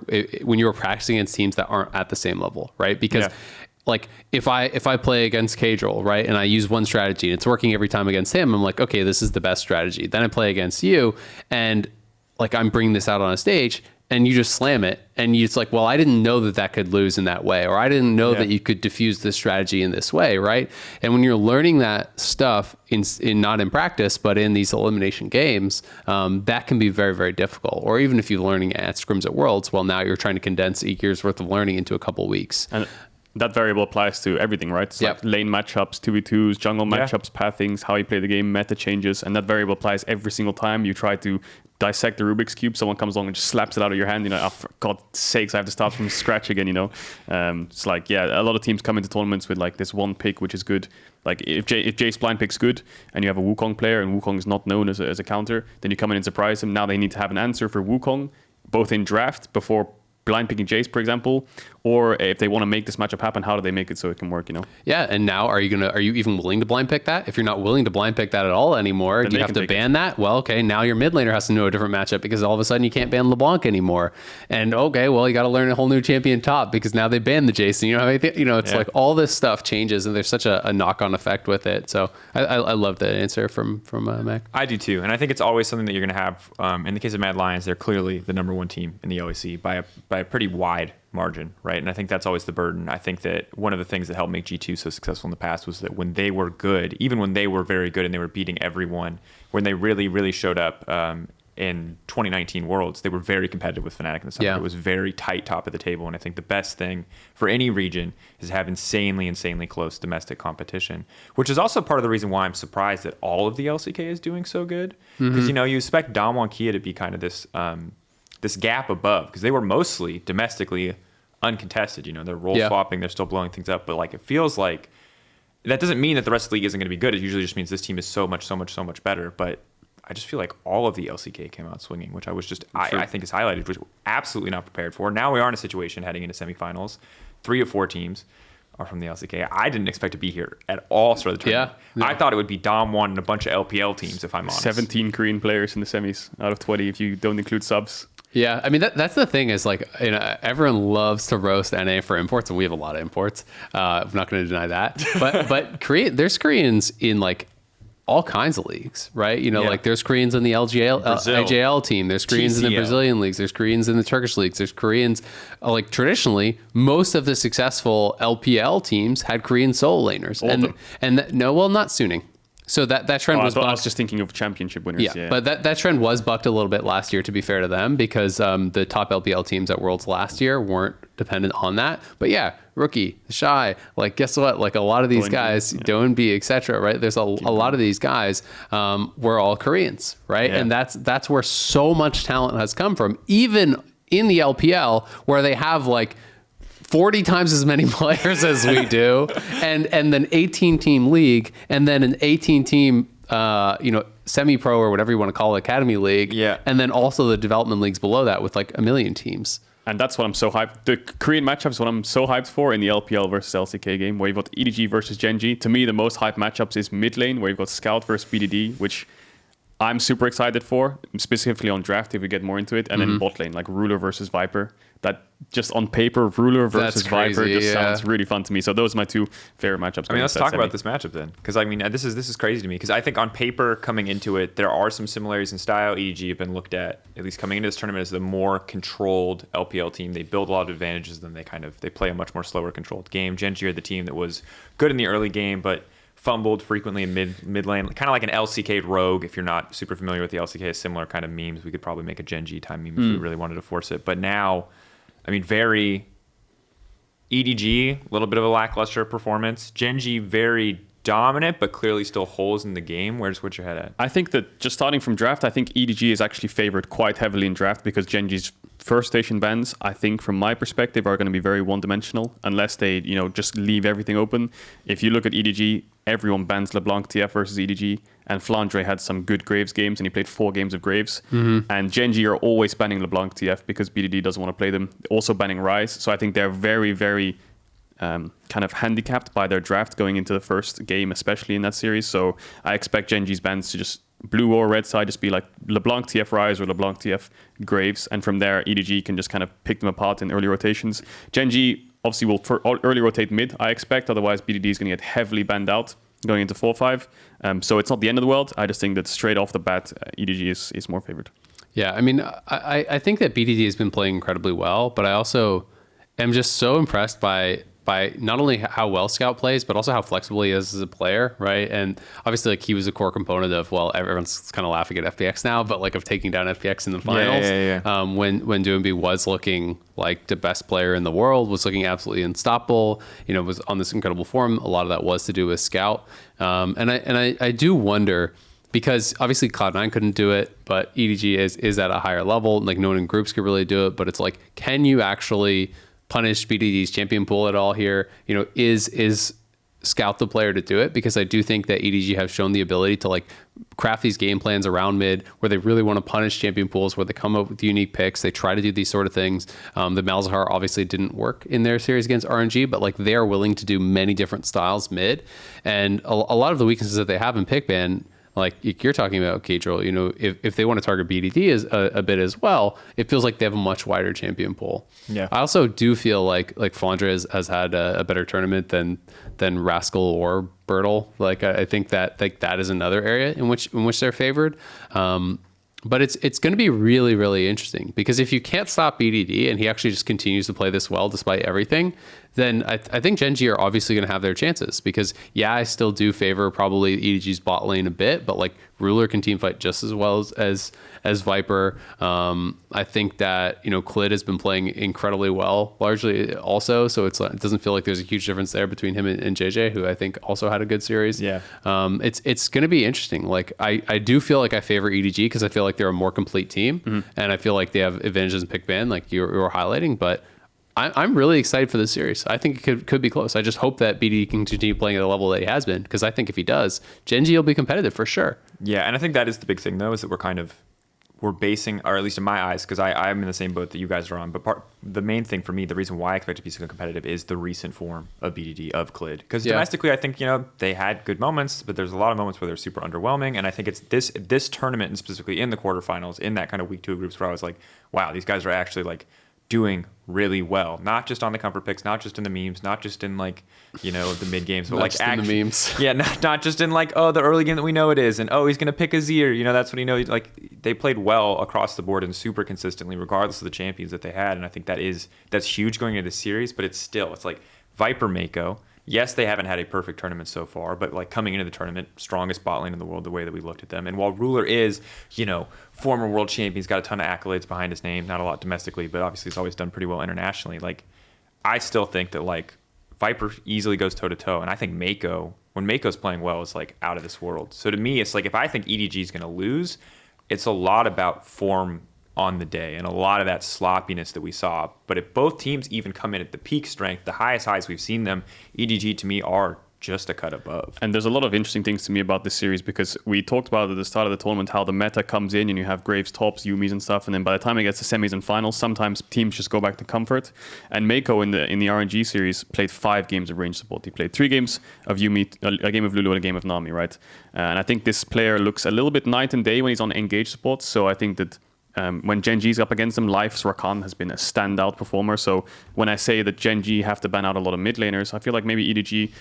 [SPEAKER 3] practicing against teams that aren't at the same level, right? Because like if I play against Caedrel, right, and I use one strategy and it's working every time against him, I'm like, okay, this is the best strategy. Then I play against you and like I'm bringing this out on a stage and you just slam it, and it's like, well, I didn't know that could lose in that way, or I didn't know that you could diffuse this strategy in this way, right? And when you're learning that stuff in not in practice, but in these elimination games, that can be very, very difficult. Or even if you're learning at scrims at Worlds, well, now you're trying to condense a year's worth of learning into a couple weeks.
[SPEAKER 2] And that variable applies to everything, right? It's like lane matchups, 2v2s, jungle matchups, pathings, how you play the game, meta changes, and that variable applies every single time you try to dissect the Rubik's Cube. Someone comes along and just slaps it out of your hand, oh, for God's sakes, I have to start from scratch again, It's like, a lot of teams come into tournaments with like this one pick, which is good. Like if Jace blind pick's good and you have a Wukong player and Wukong is not known as a counter, then you come in and surprise them. Now they need to have an answer for Wukong, both in draft before blind picking Jace, for example, or if they want to make this matchup happen, how do they make it so it can work,
[SPEAKER 3] Yeah, and now are you even willing to blind pick that? If you're not willing to blind pick that at all anymore,
[SPEAKER 2] then
[SPEAKER 3] do you have to ban that? Well, okay, now your mid laner has to know a different matchup because all of a sudden you can't ban LeBlanc anymore. And okay, well, you got to learn a whole new champion top because now they banned the Jace. And it's like all this stuff changes and there's such a knock-on effect with it. So I love that answer from Mac.
[SPEAKER 1] I do too, and I think it's always something that you're going to have. In the case of Mad Lions, they're clearly the number one team in the LEC by a pretty wide margin, right? And I think that's always the burden. I think that one of the things that helped make G2 so successful in the past was that when they were good, even when they were very good and they were beating everyone, when they really, really showed up, in 2019 Worlds, they were very competitive with Fnatic in the summer.
[SPEAKER 3] Yeah.
[SPEAKER 1] It was very tight top of the table. And I think the best thing for any region is to have insanely close domestic competition, which is also part of the reason why I'm surprised that all of the LCK is doing so good. Because, you know, you expect Damwon Kia to be kind of this this gap above, because they were mostly domestically uncontested. You know, they're role swapping, they're still blowing things up. But like, it feels like that doesn't mean that the rest of the league isn't going to be good. It usually just means this team is so much better. But I just feel like all of the LCK came out swinging, which I was just, I think is highlighted, which we're absolutely not prepared for. Now we are in a situation heading into semifinals. 3 of 4 teams are from the LCK. I didn't expect to be here at all for the tournament.
[SPEAKER 3] Yeah.
[SPEAKER 1] I thought it would be Dom 1 and a bunch of LPL teams, if I'm honest.
[SPEAKER 2] 17 Korean players in the semis out of 20 if you don't include subs.
[SPEAKER 3] Yeah, I mean that's the thing is like, you know, everyone loves to roast NA for imports, and we have a lot of imports. I'm not going to deny that, but there's Koreans in like all kinds of leagues, right? You know, like there's Koreans in the IJL team, there's Koreans in the Brazilian leagues, there's Koreans in the Turkish leagues, there's Koreans, like traditionally, most of the successful LPL teams had Korean solo laners. Not Suning. So that trend was bucked.
[SPEAKER 2] I was just thinking of championship winners.
[SPEAKER 3] Yeah, but that trend was bucked a little bit last year, to be fair to them, because the top LPL teams at Worlds last year weren't dependent on that. But yeah, Rookie, Shy, like guess what? Like a lot of these guys, Doinb, etc. Right? There's a lot of these guys were all Koreans, right?
[SPEAKER 2] Yeah.
[SPEAKER 3] And that's where so much talent has come from, even in the LPL, where they have like 40 times as many players as we do, and then 18-team league, and then an 18-team, semi-pro or whatever you want to call it, academy league, and then also the development leagues below that with like 1 million teams.
[SPEAKER 2] And that's what I'm so hyped. The Korean matchups is what I'm so hyped for in the LPL versus LCK game, where you've got EDG versus Genji. To me, the most hyped matchups is mid lane, where you've got Scout versus BDD, which I'm super excited for, specifically on draft if we get more into it, and then bot lane, like Ruler versus Viper. That just on paper, Ruler versus Viper just sounds really fun to me. So those are my 2 favorite matchups.
[SPEAKER 1] I mean, let's talk about this matchup then, because I mean, this is crazy to me, because I think on paper coming into it, there are some similarities in style. EDG have been looked at least coming into this tournament as the more controlled LPL team. They build a lot of advantages, then they play a much more slower controlled game. Genji are the team that was good in the early game, but fumbled frequently in mid lane, kind of like an LCK rogue. If you're not super familiar with the LCK, similar kind of memes. We could probably make a Genji time meme if we really wanted to force it. But now, I mean, very EDG, a little bit of a lackluster performance. Genji, very dominant, but clearly still holes in the game. Where's your head at?
[SPEAKER 2] I think that just starting from draft, I think EDG is actually favored quite heavily in draft, because Genji's first station bans, I think from my perspective, are going to be very one-dimensional unless they, just leave everything open. If you look at EDG, everyone bans LeBlanc TF versus EDG, and Flandre had some good Graves games, and he played 4 games of Graves. And Genji are always banning LeBlanc TF because BDD doesn't want to play them. Also banning Ryze. So I think they're very, very kind of handicapped by their draft going into the first game, especially in that series. So I expect Genji's bans to just blue or red side just be like LeBlanc TF Ryze or LeBlanc TF Graves, and from there EDG can just kind of pick them apart in early rotations. Genji obviously will early rotate mid, I expect, otherwise BDD is going to get heavily banned out going into 4-5. So it's not the end of the world. I just think that straight off the bat, EDG is more favored.
[SPEAKER 3] Yeah, I mean, I think that BDD has been playing incredibly well, but I also am just so impressed by not only how well Scout plays, but also how flexible he is as a player, right? And obviously, like, he was a core component of, well, everyone's kind of laughing at FPX now, but like of taking down FPX in the finals. When Doinb was looking like the best player in the world, was looking absolutely unstoppable, was on this incredible form. A lot of that was to do with Scout. And I do wonder, because obviously Cloud9 couldn't do it, but EDG is at a higher level. Like, no one in groups could really do it, but it's like, can you actually punish BDD's champion pool at all here? Is Scout the player to do it? Because I do think that EDG have shown the ability to like craft these game plans around mid where they really want to punish champion pools, where they come up with unique picks. They try to do these sort of things. The Malzahar obviously didn't work in their series against RNG, but like they're willing to do many different styles mid. And a lot of the weaknesses that they have in pick ban, like you're talking about, Caedrel, if they want to target BDD a bit as well, it feels like they have a much wider champion pool. Yeah. I also do feel like Flandre has had a better tournament than Rascal or Bertle. Like, I think that that is another area in which they're favored. But it's going to be really, really interesting, because if you can't stop BDD and he actually just continues to play this well despite everything, then I think Gen G are obviously going to have their chances because, yeah, I still do favor probably EDG's bot lane a bit, but like Ruler can team fight just as well as Viper. I think that, Clid has been playing incredibly well, largely also. So it doesn't feel like there's a huge difference there between him and JJ, who I think also had a good series.
[SPEAKER 1] Yeah.
[SPEAKER 3] It's going to be interesting. Like I do feel like I favor EDG because I feel like they're a more complete team, and I feel like they have advantages in pick ban, like you were highlighting. But I'm really excited for this series. I think it could be close. I just hope that BD can continue playing at the level that he has been, because I think if he does, Gen G will be competitive for sure.
[SPEAKER 1] Yeah, and I think that is the big thing, though, is that we're basing, or at least in my eyes, because I'm in the same boat that you guys are on, but the main thing for me, the reason why I expect to be so competitive is the recent form of BDD, of Clid. Because domestically, I think, they had good moments, but there's a lot of moments where they're super underwhelming, and I think it's this tournament, and specifically in the quarterfinals, in that kind of week 2 groups where I was like, wow, these guys are actually like doing really well, not just on the comfort picks, not just in the memes, not just in like, the mid games, but
[SPEAKER 3] Not
[SPEAKER 1] like
[SPEAKER 3] just in the
[SPEAKER 1] actually,
[SPEAKER 3] memes.
[SPEAKER 1] yeah, not just in like, the early game that we know it is, and he's gonna pick Azir, that's what he knows. Like they played well across the board and super consistently, regardless of the champions that they had, and I think that's huge going into the series. But it's like Viper Mako. Yes, they haven't had a perfect tournament so far, but like coming into the tournament, strongest bot lane in the world, the way that we looked at them. And while Ruler is, former world champion, he's got a ton of accolades behind his name, not a lot domestically, but obviously he's always done pretty well internationally. Like, I still think that like Viper easily goes toe to toe, and I think Mako, when Mako's playing well, is like out of this world. So to me, it's like if I think EDG is going to lose, it's a lot about form on the day and a lot of that sloppiness that we saw. But if both teams even come in at the peak strength, the highest highs we've seen them, EDG to me are just a cut above.
[SPEAKER 2] And there's a lot of interesting things to me about this series, because we talked about at the start of the tournament how the meta comes in and you have Graves tops, Yumis and stuff, and then by the time it gets to semis and finals, sometimes teams just go back to comfort. And Mako in the RNG series played 5 games of range support. He played 3 games of Yumi, a game of Lulu and a game of Nami, right? And I think this player looks a little bit night and day when he's on engage support. So I think that when Gen G's up against them, Life's Rakan has been a standout performer. So when I say that Gen G have to ban out a lot of mid laners, I feel like maybe EDG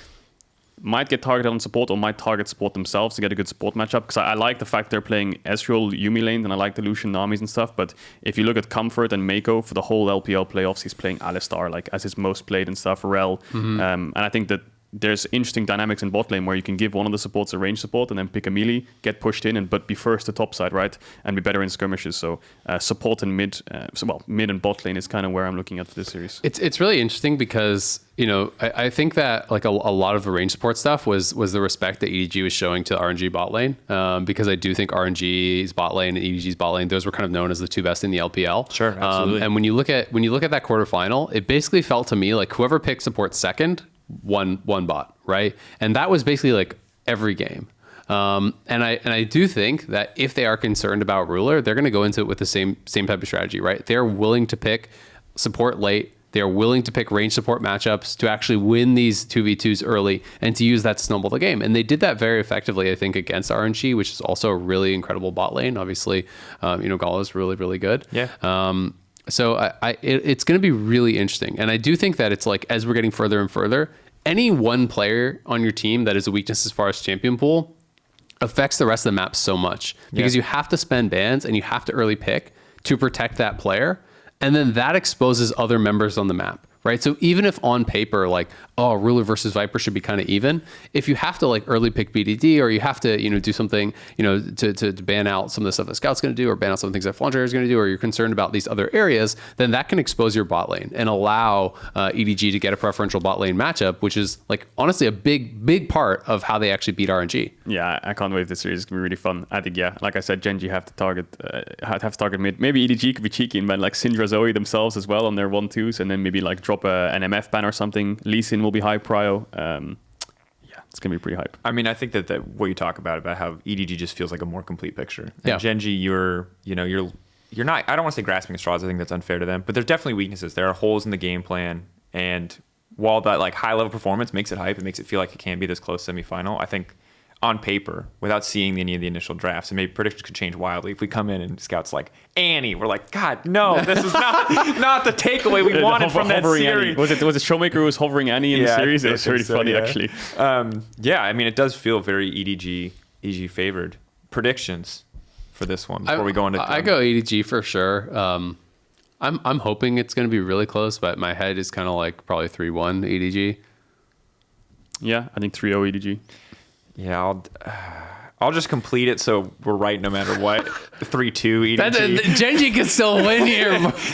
[SPEAKER 2] might get targeted on support or might target support themselves to get a good support matchup, because I like the fact they're playing Ezreal Yumi lanes and I like the Lucian Namis and stuff. But if you look at Comfort and Mako for the whole LPL playoffs, he's playing Alistar like as his most played and stuff, Rel. And I think that there's interesting dynamics in bot lane where you can give one of the supports a range support and then pick a melee, get pushed in, but be first to top side, right? And be better in skirmishes. So support and mid, mid and bot lane is kind of where I'm looking at for this series.
[SPEAKER 3] It's really interesting because, I think that like a lot of the range support stuff was the respect that EDG was showing to RNG bot lane, because I do think RNG's bot lane and EDG's bot lane, those were kind of known as the 2 best in the LPL.
[SPEAKER 1] Sure, absolutely.
[SPEAKER 3] And when you look at that quarterfinal, it basically felt to me like whoever picked support second won bot, right? And that was basically like every game. And I do think that if they are concerned about Ruler, they're going to go into it with the same type of strategy, right? They're willing to pick support late. They're willing to pick range support matchups to actually win these 2v2s early and to use that to snowball the game. And they did that very effectively, I think, against RNG, which is also a really incredible bot lane. Obviously, Gala is really, really good.
[SPEAKER 1] Yeah.
[SPEAKER 3] So it's going to be really interesting. And I do think that it's like, as we're getting further and further, any one player on your team that is a weakness as far as champion pool affects the rest of the map so much, because you have to spend bans and you have to early pick to protect that player. And then that exposes other members on the map, right? So even if on paper, like, Ruler versus Viper should be kind of even, if you have to like early pick BDD, or you have to, do something, to ban out some of the stuff that Scout's going to do, or ban out some of the things that Flauncher is going to do, or you're concerned about these other areas, then that can expose your bot lane and allow EDG to get a preferential bot lane matchup, which is like honestly a big part of how they actually beat RNG.
[SPEAKER 2] Yeah, I can't wait. This series is going to be really fun. I think, like I said, Gen G have to target mid. Maybe EDG could be cheeky and ban like Syndra Zoe themselves as well on their 1-2s, and then maybe like drop an MF ban or something. Lee Sin will be high prio. It's gonna be pretty hype.
[SPEAKER 1] I mean, I think that what you talk about how EDG just feels like a more complete picture. And
[SPEAKER 3] Yeah.
[SPEAKER 1] Gen G, you're not. I don't want to say grasping at straws. I think that's unfair to them. But there's definitely weaknesses. There are holes in the game plan, and while that like high level performance makes it hype, it makes it feel like it can be this close semifinal. I think on paper, without seeing any of the initial drafts, and maybe predictions could change wildly. If we come in and Scout's like Annie, we're like, God, no, this is not the takeaway we wanted from that series.
[SPEAKER 2] Was it ShowMaker who was hovering Annie in the series? It was really funny,
[SPEAKER 1] yeah.
[SPEAKER 2] actually.
[SPEAKER 1] I mean, it does feel very EDG favored. Predictions for this one before we go into.
[SPEAKER 3] I go EDG for sure. I'm hoping it's going to be really close, but my head is kind of like probably 3-1 EDG.
[SPEAKER 2] Yeah, I think 3-0 EDG.
[SPEAKER 1] Yeah, I'll just complete it so we're right no matter what. 3-2 EDG.
[SPEAKER 3] Genji can still win here.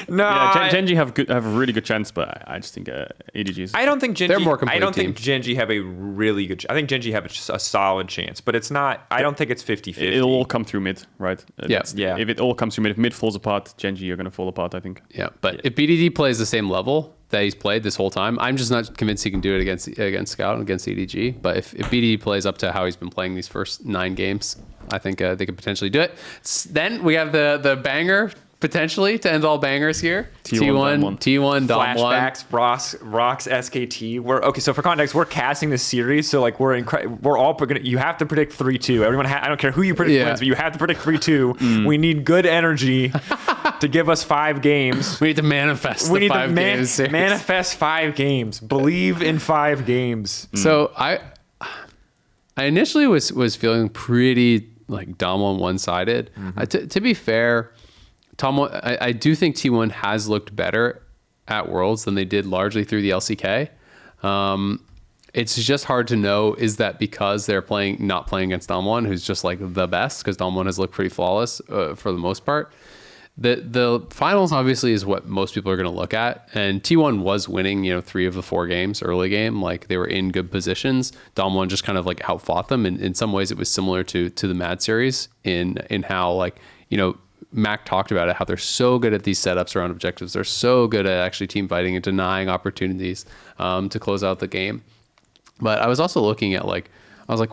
[SPEAKER 1] No,
[SPEAKER 2] Yeah, Genji have a really good chance, but I just think EDG is.
[SPEAKER 1] I don't think Genji.
[SPEAKER 3] They're more complete
[SPEAKER 1] I don't think
[SPEAKER 3] team.
[SPEAKER 1] Genji have a really good. I think Genji have a solid chance, but it's not. I don't think it's 50-50.
[SPEAKER 2] It'll all come through mid, right?
[SPEAKER 1] Yeah.
[SPEAKER 2] If it all comes through mid, if mid falls apart, Genji are going to fall apart, I think.
[SPEAKER 3] Yeah, but if BDD plays the same level that he's played this whole time, I'm just not convinced he can do it against Scout and against EDG. But if BDD plays up to how he's been playing these first 9 games, I think they could potentially do it. Then we have the banger potentially to end all bangers here. T1 Dom 1.
[SPEAKER 1] Flashbacks, Rocks, SKT. Okay. So for context, we're casting this series, so like we're all gonna. You have to predict 3-2. Everyone, I don't care who you predict wins, but you have to predict 3-2. We need good energy to give us 5 games.
[SPEAKER 3] We need to manifest.
[SPEAKER 1] We need to
[SPEAKER 3] 5 games series.
[SPEAKER 1] manifest 5 games. Believe in 5 games.
[SPEAKER 3] So I initially was feeling pretty like Dom 1 one-sided. To be fair, I do think T1 has looked better at Worlds than they did largely through the LCK. It's just hard to know, is that because they're not playing against Dom 1, who's just like the best, because Dom 1 has looked pretty flawless for the most part. The finals obviously is what most people are going to look at, and T1 was winning 3 of the 4 games early game. Like they were in good positions. Dom 1 just kind of like outfought them, and in some ways it was similar to the Mad series in how like Mac talked about it, how they're so good at these setups around objectives. They're so good at actually team fighting and denying opportunities to close out the game. But I was also looking at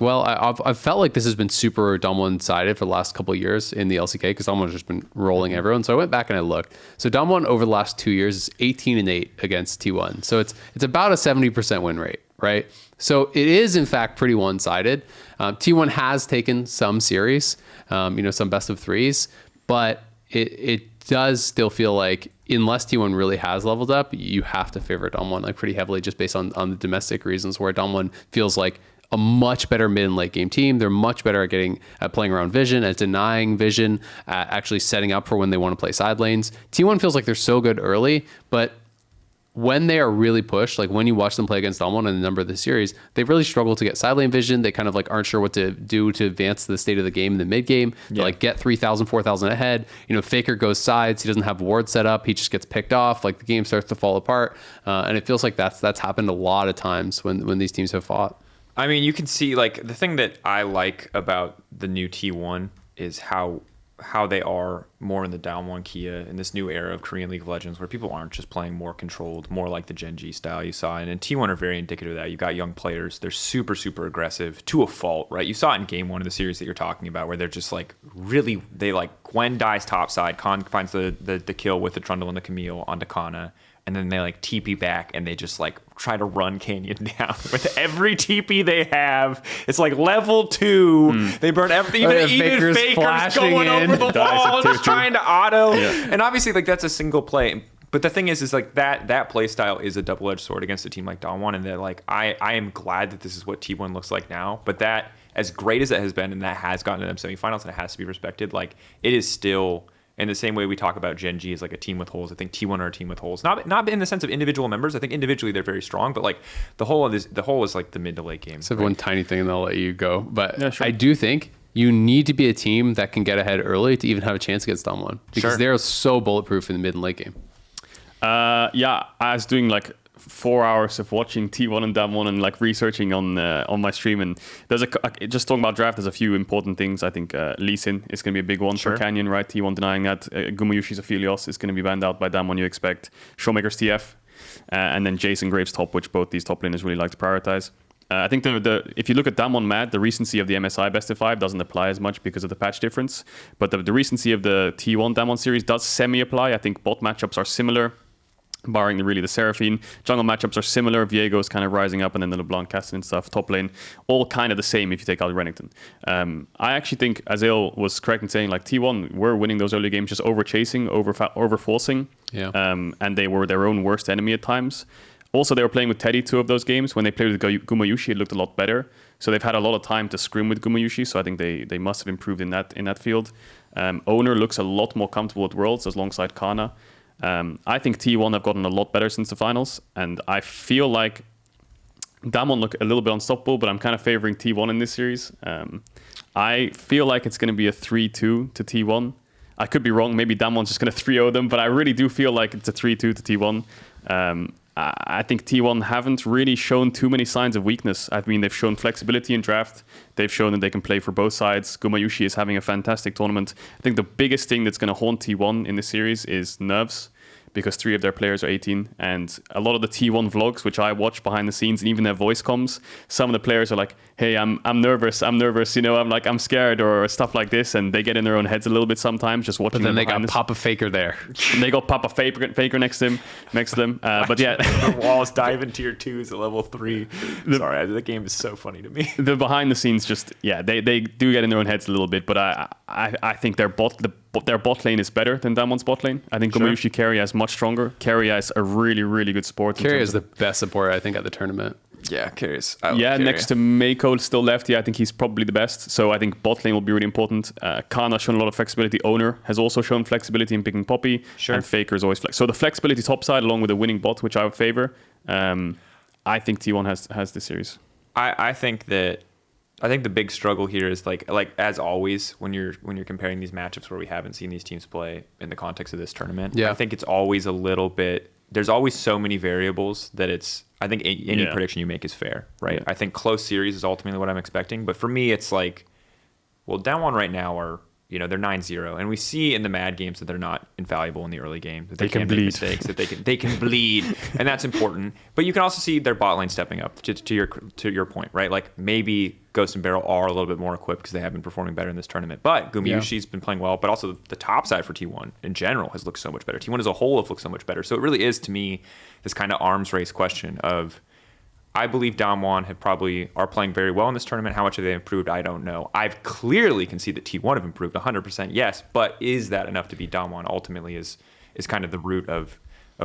[SPEAKER 3] well, I've felt like this has been super Dom 1-sided for the last couple of years in the LCK because Dom 1 has just been rolling everyone. So I went back and I looked. So Dom 1 over the last 2 years is 18-8 against T1. So it's about a 70% win rate, right? So it is in fact pretty one-sided. T1 has taken some series, some best of 3s, but it does still feel like unless T1 really has leveled up, you have to favor Dom 1 like pretty heavily just based on the domestic reasons, where Dom 1 feels like a much better mid and late game team. They're much better at playing around vision, at denying vision, at actually setting up for when they want to play side lanes. T1 feels like they're so good early, but when they are really pushed, like when you watch them play against Dom 1 in a number of the series, they really struggle to get side lane vision. They kind of like aren't sure what to do to advance the state of the game in the mid game. They like get 3,000, 4,000 ahead. Faker goes sides. He doesn't have ward set up. He just gets picked off. Like the game starts to fall apart. And it feels like that's happened a lot of times when these teams have fought.
[SPEAKER 1] I mean, you can see like the thing that I like about the new T1 is how they are more in the down 1 Kia in this new era of Korean League of Legends, where people aren't just playing more controlled, more like the Genji style you saw. And T1 are very indicative of that. You got young players. They're super, super aggressive to a fault, right? You saw it in game 1 of the series that you're talking about, where they're just like really, they like Gwen dies topside, Khan finds the kill with the Trundle and the Camille onto Kana. And then they like TP back and they just like try to run Canyon down with every TP they have. It's like level 2. They burn everything. Even Faker's going over the wall, just trying to auto. Yeah. And obviously like that's a single play. But the thing is like that play style is a double-edged sword against a team like Dom 1. And that like I am glad that this is what T1 looks like now. But that, as great as it has been and that has gotten to them semifinals and it has to be respected, like it is still. In the same way we talk about Gen G as like a team with holes, I think T1 are a team with holes. Not in the sense of individual members. I think individually they're very strong, but like the whole is like the mid to late game.
[SPEAKER 3] So one tiny thing, and I'll let you go. But
[SPEAKER 2] yeah, sure.
[SPEAKER 3] I do think you need to be a team that can get ahead early to even have a chance against Dom 1 because they're so bulletproof in the mid and late game.
[SPEAKER 2] Yeah, I was doing like 4 hours of watching T1 and Dam 1 and like researching on my stream, and there's just talking about draft, there's a few important things. I think Lee Sin is going to be a big one for Canyon, right? T1 denying that. Gumayushi's Aphelios is going to be banned out by Dam 1, you expect. ShowMaker's TF, and then Jason Graves top, which both these top laners really like to prioritize. I think if you look at Dam 1 Mad, the recency of the MSI best of 5 doesn't apply as much because of the patch difference, but the recency of the T1 Dam 1 series does semi-apply. I think bot matchups are similar, barring the Seraphine. Jungle matchups are similar. Viego's kind of rising up, and then the LeBlanc, Castle and stuff. Top lane, all kind of the same if you take out Renekton. I actually think Azael was correct in saying like T1 were winning those early games just over chasing, over forcing.
[SPEAKER 3] Yeah.
[SPEAKER 2] And they were their own worst enemy at times. Also, they were playing with Teddy 2 of those games. When they played with Gumayushi, it looked a lot better. So they've had a lot of time to scrim with Gumayushi. So I think they must have improved in that field. Owner looks a lot more comfortable at Worlds alongside Kana. I think T1 have gotten a lot better since the finals, and I feel like Damwon look a little bit unstoppable, but I'm kind of favoring T1 in this series. I feel like it's going to be a 3-2 to T1. I could be wrong. Maybe Damwon's just going to 3-0 them, but I really do feel like it's a 3-2 to T1. I think T1 haven't really shown too many signs of weakness. I mean, they've shown flexibility in draft. They've shown that they can play for both sides. Gumayushi is having a fantastic tournament. I think the biggest thing that's going to haunt T1 in this series is nerves, because 3 of their players are 18. And a lot of the T1 vlogs, which I watch behind the scenes, and even their voice comms, some of the players are like, hey, I'm nervous, you know, I'm scared, or stuff like this. And they get in their own heads a little bit sometimes, just watching.
[SPEAKER 3] But then they got
[SPEAKER 2] behind
[SPEAKER 3] Papa Faker there.
[SPEAKER 2] They got Papa Faker next to them. But yeah.
[SPEAKER 1] The walls dive into tier 2s at level 3. Sorry, the game is so funny to me.
[SPEAKER 2] The behind the scenes just, yeah, they do get in their own heads a little bit, but I think their bot lane is better than Damwon's bot lane. I think Gumayushi Keria is much stronger. Keria is a really, really good support.
[SPEAKER 3] Keria is the best support, I think, at the tournament.
[SPEAKER 1] Yeah, curious.
[SPEAKER 2] Next to Mako still left. Yeah, I think he's probably the best. So I think bot lane will be really important. Khan has shown a lot of flexibility. Owner has also shown flexibility in picking Poppy.
[SPEAKER 1] Sure.
[SPEAKER 2] And Faker is always flex. So the flexibility top side, along with the winning bot, which I would favor. I think T1 has this series.
[SPEAKER 1] I think the big struggle here is like as always when you're comparing these matchups where we haven't seen these teams play in the context of this tournament.
[SPEAKER 3] Yeah.
[SPEAKER 1] I think it's always a little bit. There's always so many variables that it's. I think any prediction you make is fair, right?
[SPEAKER 2] Yeah.
[SPEAKER 1] I think close series is ultimately what I'm expecting, but for me, it's like, well, Damwon right now are they're 9-0, and we see in the Mad games that they're not infallible in the early game, that they can make mistakes, that they can bleed, and that's important. But you can also see their bot lane stepping up to your point, right? Like maybe Ghost and Barrel are a little bit more equipped because they have been performing better in this tournament. But Gumayushi's been playing well, but also the top side for T1 in general has looked so much better. T1 as a whole has looked so much better. So it really is, to me, this kind of arms race question of, I believe Damwon are playing very well in this tournament. How much have they improved? I don't know. I've clearly can see that T1 have improved 100%, yes, but is that enough to beat Damwon? Ultimately is kind of the root of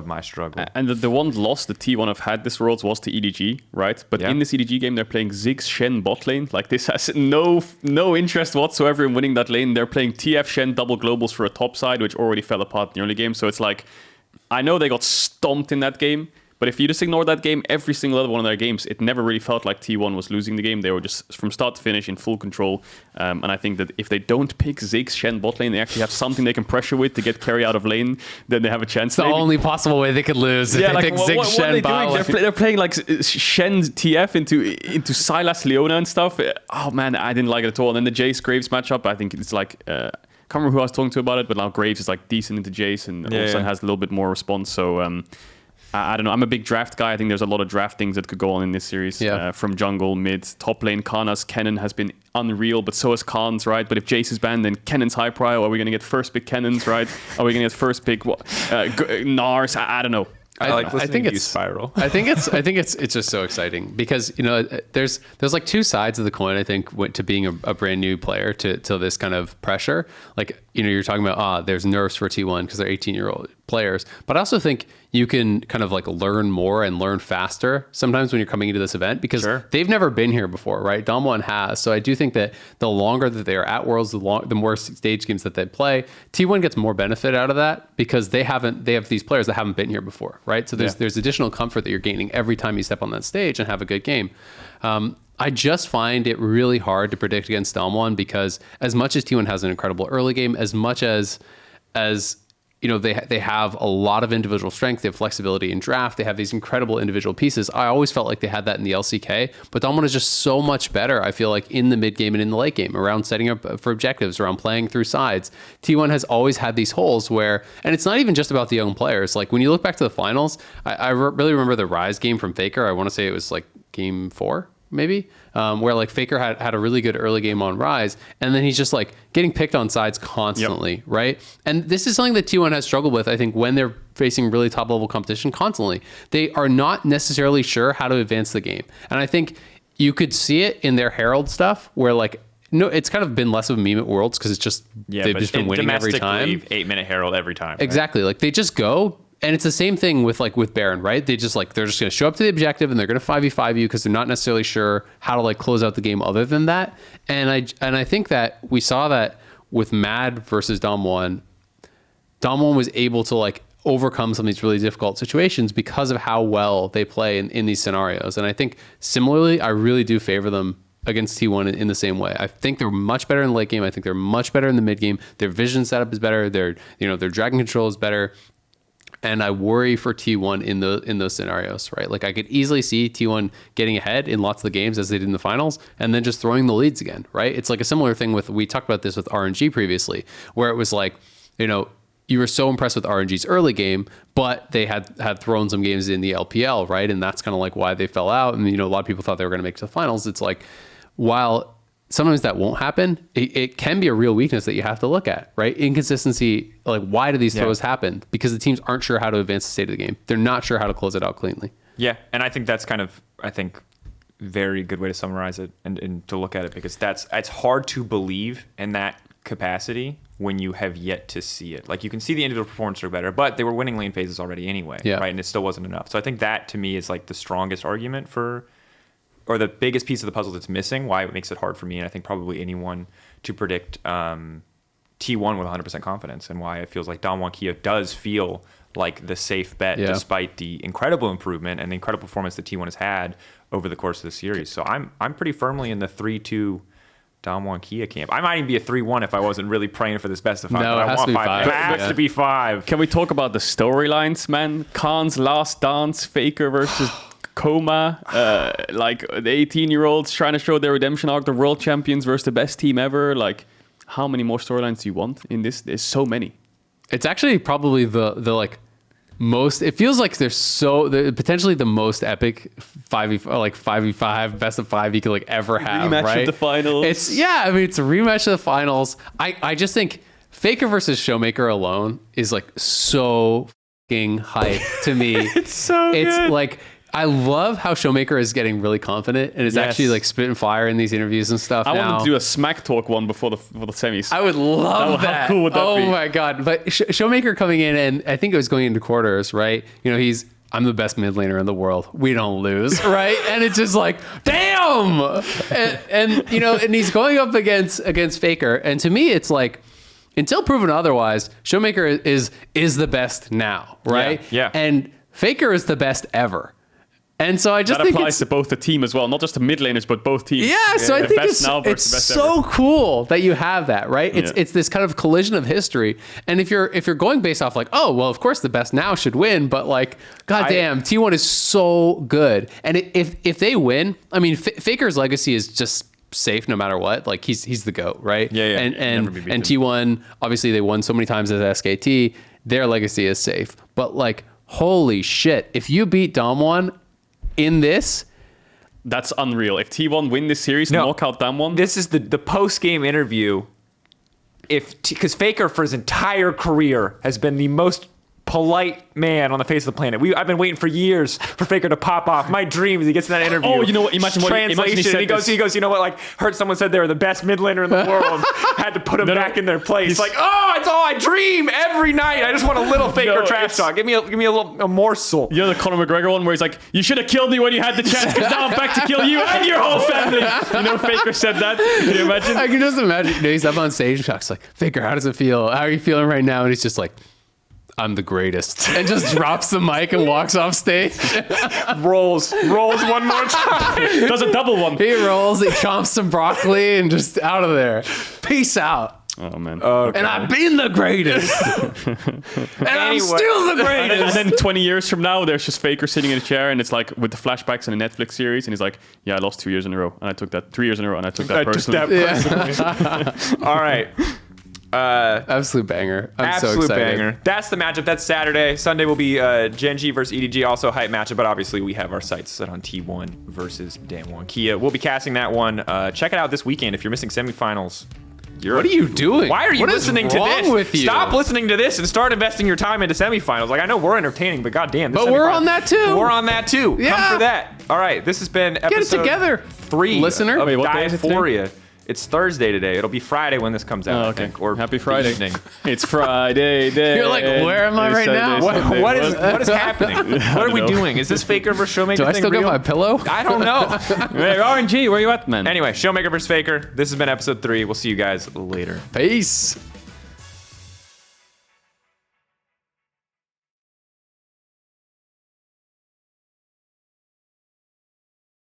[SPEAKER 1] my struggle.
[SPEAKER 2] And the one loss the T1 have had this Worlds was to EDG, right? But in this EDG game, they're playing Ziggs Shen bot lane. Like, this has no interest whatsoever in winning that lane. They're playing TF Shen double globals for a top side, which already fell apart in the early game. So it's like, I know they got stomped in that game, but if you just ignore that game, every single other one of their games, it never really felt like T1 was losing the game. They were just from start to finish in full control. And I think that if they don't pick Ziggs Shen bot lane, they actually have something they can pressure with to get Carry out of lane, then they have a chance.
[SPEAKER 3] It's the only possible way they could lose. If they pick Ziggs Shen bot lane.
[SPEAKER 2] They're playing like Shen TF into Sylas Leona and stuff. Oh man, I didn't like it at all. And then the Jace Graves matchup, I think it's like, I can't remember who I was talking to about it, but now Graves is like decent into Jace and all of a sudden has a little bit more response. So, I don't know. I'm a big draft guy. I think there's a lot of draft things that could go on in this series. From jungle, mid, top lane. Kana's Kennen has been unreal, but so is Khan's, right? But if Jace is banned, then Kennen's high prio. Are we going to get first pick Kennen's, right? Are we going to get first pick Nars? I don't know.
[SPEAKER 1] I think it's
[SPEAKER 3] Spiral. I think it's just so exciting because there's like two sides of the coin. I think to being a brand new player to this kind of pressure. Like you're talking about there's nerfs for T1 because they're 18-year-old players, but I also think you can kind of like learn more and learn faster sometimes when you're coming into this event because they've never been here before, right? Damwon has. So I do think that the longer that they are at Worlds, the more stage games that they play, T1 gets more benefit out of that because they have these players that haven't been here before, right? So there's additional comfort that you're gaining every time you step on that stage and have a good game. I just find it really hard to predict against Damwon because as much as T1 has an incredible early game, as much as they have a lot of individual strength, they have flexibility in draft, they have these incredible individual pieces. I always felt like they had that in the LCK, but Damwon is just so much better, I feel like, in the mid game and in the late game, around setting up for objectives, around playing through sides. T1 has always had these holes where, and it's not even just about the young players. Like when you look back to the finals, I really remember the Rise game from Faker. I want to say it was like game 4, maybe, where like Faker had a really good early game on Rise, and then he's just like getting picked on sides constantly, right? And this is something that T1 has struggled with, I think, when they're facing really top level competition constantly. They are not necessarily sure how to advance the game. And I think you could see it in their Herald stuff where like, no, it's kind of been less of a meme at Worlds because it's just, they've just been winning every time.
[SPEAKER 1] 8-minute Herald every time. Right?
[SPEAKER 3] Exactly. Like they just go. And it's the same thing with Baron, right? They're just going to show up to the objective and they're going to 5v5 you because they're not necessarily sure how to like close out the game other than that. And I think that we saw that with Mad versus Damwon. Damwon was able to like overcome some of these really difficult situations because of how well they play in these scenarios. And I think similarly, I really do favor them against T1 in the same way. I think they're much better in the late game. I think they're much better in the mid game. Their vision setup is better. Their dragon control is better. And I worry for T1 in those scenarios, right? Like I could easily see T1 getting ahead in lots of the games as they did in the finals and then just throwing the leads again, right? It's like a similar thing we talked about this with RNG previously, where it was like, you were so impressed with RNG's early game, but they had thrown some games in the LPL, right? And that's kind of like why they fell out. And, a lot of people thought they were going to make it to the finals. It's like, while sometimes that won't happen, it can be a real weakness that you have to look at, right? Inconsistency, like why do these throws happen? Because the teams aren't sure how to advance the state of the game. They're not sure how to close it out cleanly.
[SPEAKER 1] Yeah, and I think that's kind of, very good way to summarize it and to look at it, because it's hard to believe in that capacity when you have yet to see it. Like you can see the individual performance are better, but they were winning lane phases already anyway, right? And it still wasn't enough. So I think that to me is like the strongest argument or the biggest piece of the puzzle that's missing, why it makes it hard for me, and I think probably anyone, to predict T1 with 100% confidence, and why it feels like Damwon Kia does feel like the safe bet, despite the incredible improvement and the incredible performance that T1 has had over the course of the series. So I'm pretty firmly in the 3-2 Damwon Kia camp. I might even be a 3-1 if I wasn't really praying for this best of 5.
[SPEAKER 3] No,
[SPEAKER 1] but
[SPEAKER 3] it has to be 5.
[SPEAKER 1] It has to be 5.
[SPEAKER 2] Can we talk about the storylines, man? Khan's last dance, Faker versus Coma, like the 18-year-olds trying to show their redemption arc, the world champions versus the best team ever. Like, how many more storylines do you want in this? There's so many.
[SPEAKER 3] It's actually probably the like most. It feels like potentially the most epic 5v5 best of 5 you could like ever have.
[SPEAKER 2] Rematch
[SPEAKER 3] right?
[SPEAKER 2] of the finals.
[SPEAKER 3] It's it's a rematch of the finals. I just think Faker versus ShowMaker alone is like so fucking hype to me.
[SPEAKER 1] It's so good.
[SPEAKER 3] It's like, I love how ShowMaker is getting really confident and is actually like spitting fire in these interviews and stuff.
[SPEAKER 2] I wanted to do a smack talk one before the semis.
[SPEAKER 3] I would love that.
[SPEAKER 2] How cool would that be?
[SPEAKER 3] Oh my god! But ShowMaker coming in, and I think it was going into quarters, right? I'm the best mid laner in the world. We don't lose, right? And it's just like, damn! And he's going up against Faker, and to me, it's like, until proven otherwise, ShowMaker is the best now, right?
[SPEAKER 1] Yeah.
[SPEAKER 3] And Faker is the best ever. And so I just think
[SPEAKER 2] applies to both the team as well, not just the mid laners, but both teams.
[SPEAKER 3] Yeah, so I think it's so cool that you have that, right? It's this kind of collision of history. And if you're going based off like, oh, well, of course the best now should win, but like, goddamn, T1 is so good. And if they win, I mean, Faker's legacy is just safe no matter what. Like he's the GOAT, right?
[SPEAKER 1] Yeah.
[SPEAKER 3] And T1, obviously they won so many times as SKT, their legacy is safe. But like, holy shit, if you beat Damwon in this,
[SPEAKER 2] that's unreal. If T1 win this series, knock out Damwon.
[SPEAKER 1] This is the post-game interview. Because Faker for his entire career has been the most polite man on the face of the planet. I've been waiting for years for Faker to pop off. My dream is he gets in that interview.
[SPEAKER 2] Oh, you know what? Imagine
[SPEAKER 1] he goes, you know what? Like, heard someone said they were the best mid laner in the world. Had to put him back in their place. Like, it's all I dream every night. I just want a little Faker trash talk. Give me a morsel.
[SPEAKER 2] You know the Conor McGregor one where he's like, you should have killed me when you had the chance, because now I'm back to kill you and your whole family. Faker said that. Can you imagine?
[SPEAKER 3] I can just imagine. He's up on stage and Sjokz like, Faker, how does it feel? How are you feeling right now? And he's just like, I'm the greatest. And just drops the mic and walks off stage.
[SPEAKER 1] rolls one more time.
[SPEAKER 2] Does a double one.
[SPEAKER 3] He rolls, he chomps some broccoli and just out of there. Peace out.
[SPEAKER 2] Oh, man.
[SPEAKER 3] Okay. And I've been the greatest. And I'm still the greatest.
[SPEAKER 2] And then 20 years from now, there's just Faker sitting in a chair, and it's like with the flashbacks in a Netflix series, and he's like, yeah, I lost 2 years in a row, and I took that 3 years in a row, and I took that personally.
[SPEAKER 1] All right.
[SPEAKER 3] Absolute banger. I'm so excited.
[SPEAKER 1] Banger. That's the matchup. That's Saturday. Sunday will be Gen.G versus EDG, also a hype matchup, but obviously we have our sights set on T1 versus Damwon Kia. We'll be casting that one. Check it out this weekend. If you're missing semifinals,
[SPEAKER 3] what are you doing?
[SPEAKER 1] Why are you listening to this?
[SPEAKER 3] With you?
[SPEAKER 1] Stop listening to this and start investing your time into semifinals. Like, I know we're entertaining, but goddamn.
[SPEAKER 3] But we're on that too.
[SPEAKER 1] We're on that too.
[SPEAKER 3] Yeah.
[SPEAKER 1] Come for that. All right. This has been episode
[SPEAKER 3] Get it together.
[SPEAKER 1] 3
[SPEAKER 3] Listener.
[SPEAKER 1] of
[SPEAKER 2] what day is it today?
[SPEAKER 1] Divephoria. It's Thursday today. It'll be Friday when this comes out, I think. Or
[SPEAKER 2] Happy Friday.
[SPEAKER 1] Evening.
[SPEAKER 2] It's Friday day.
[SPEAKER 3] You're like, where am I right now?
[SPEAKER 1] What is happening? What are we doing? Is this Faker versus ShowMaker
[SPEAKER 3] Do I
[SPEAKER 1] thing
[SPEAKER 3] still
[SPEAKER 1] real?
[SPEAKER 3] get my pillow?
[SPEAKER 1] I don't know.
[SPEAKER 2] Hey, RNG, where you at, man?
[SPEAKER 1] Anyway, ShowMaker versus Faker. This has been episode 3. We'll see you guys later.
[SPEAKER 3] Peace.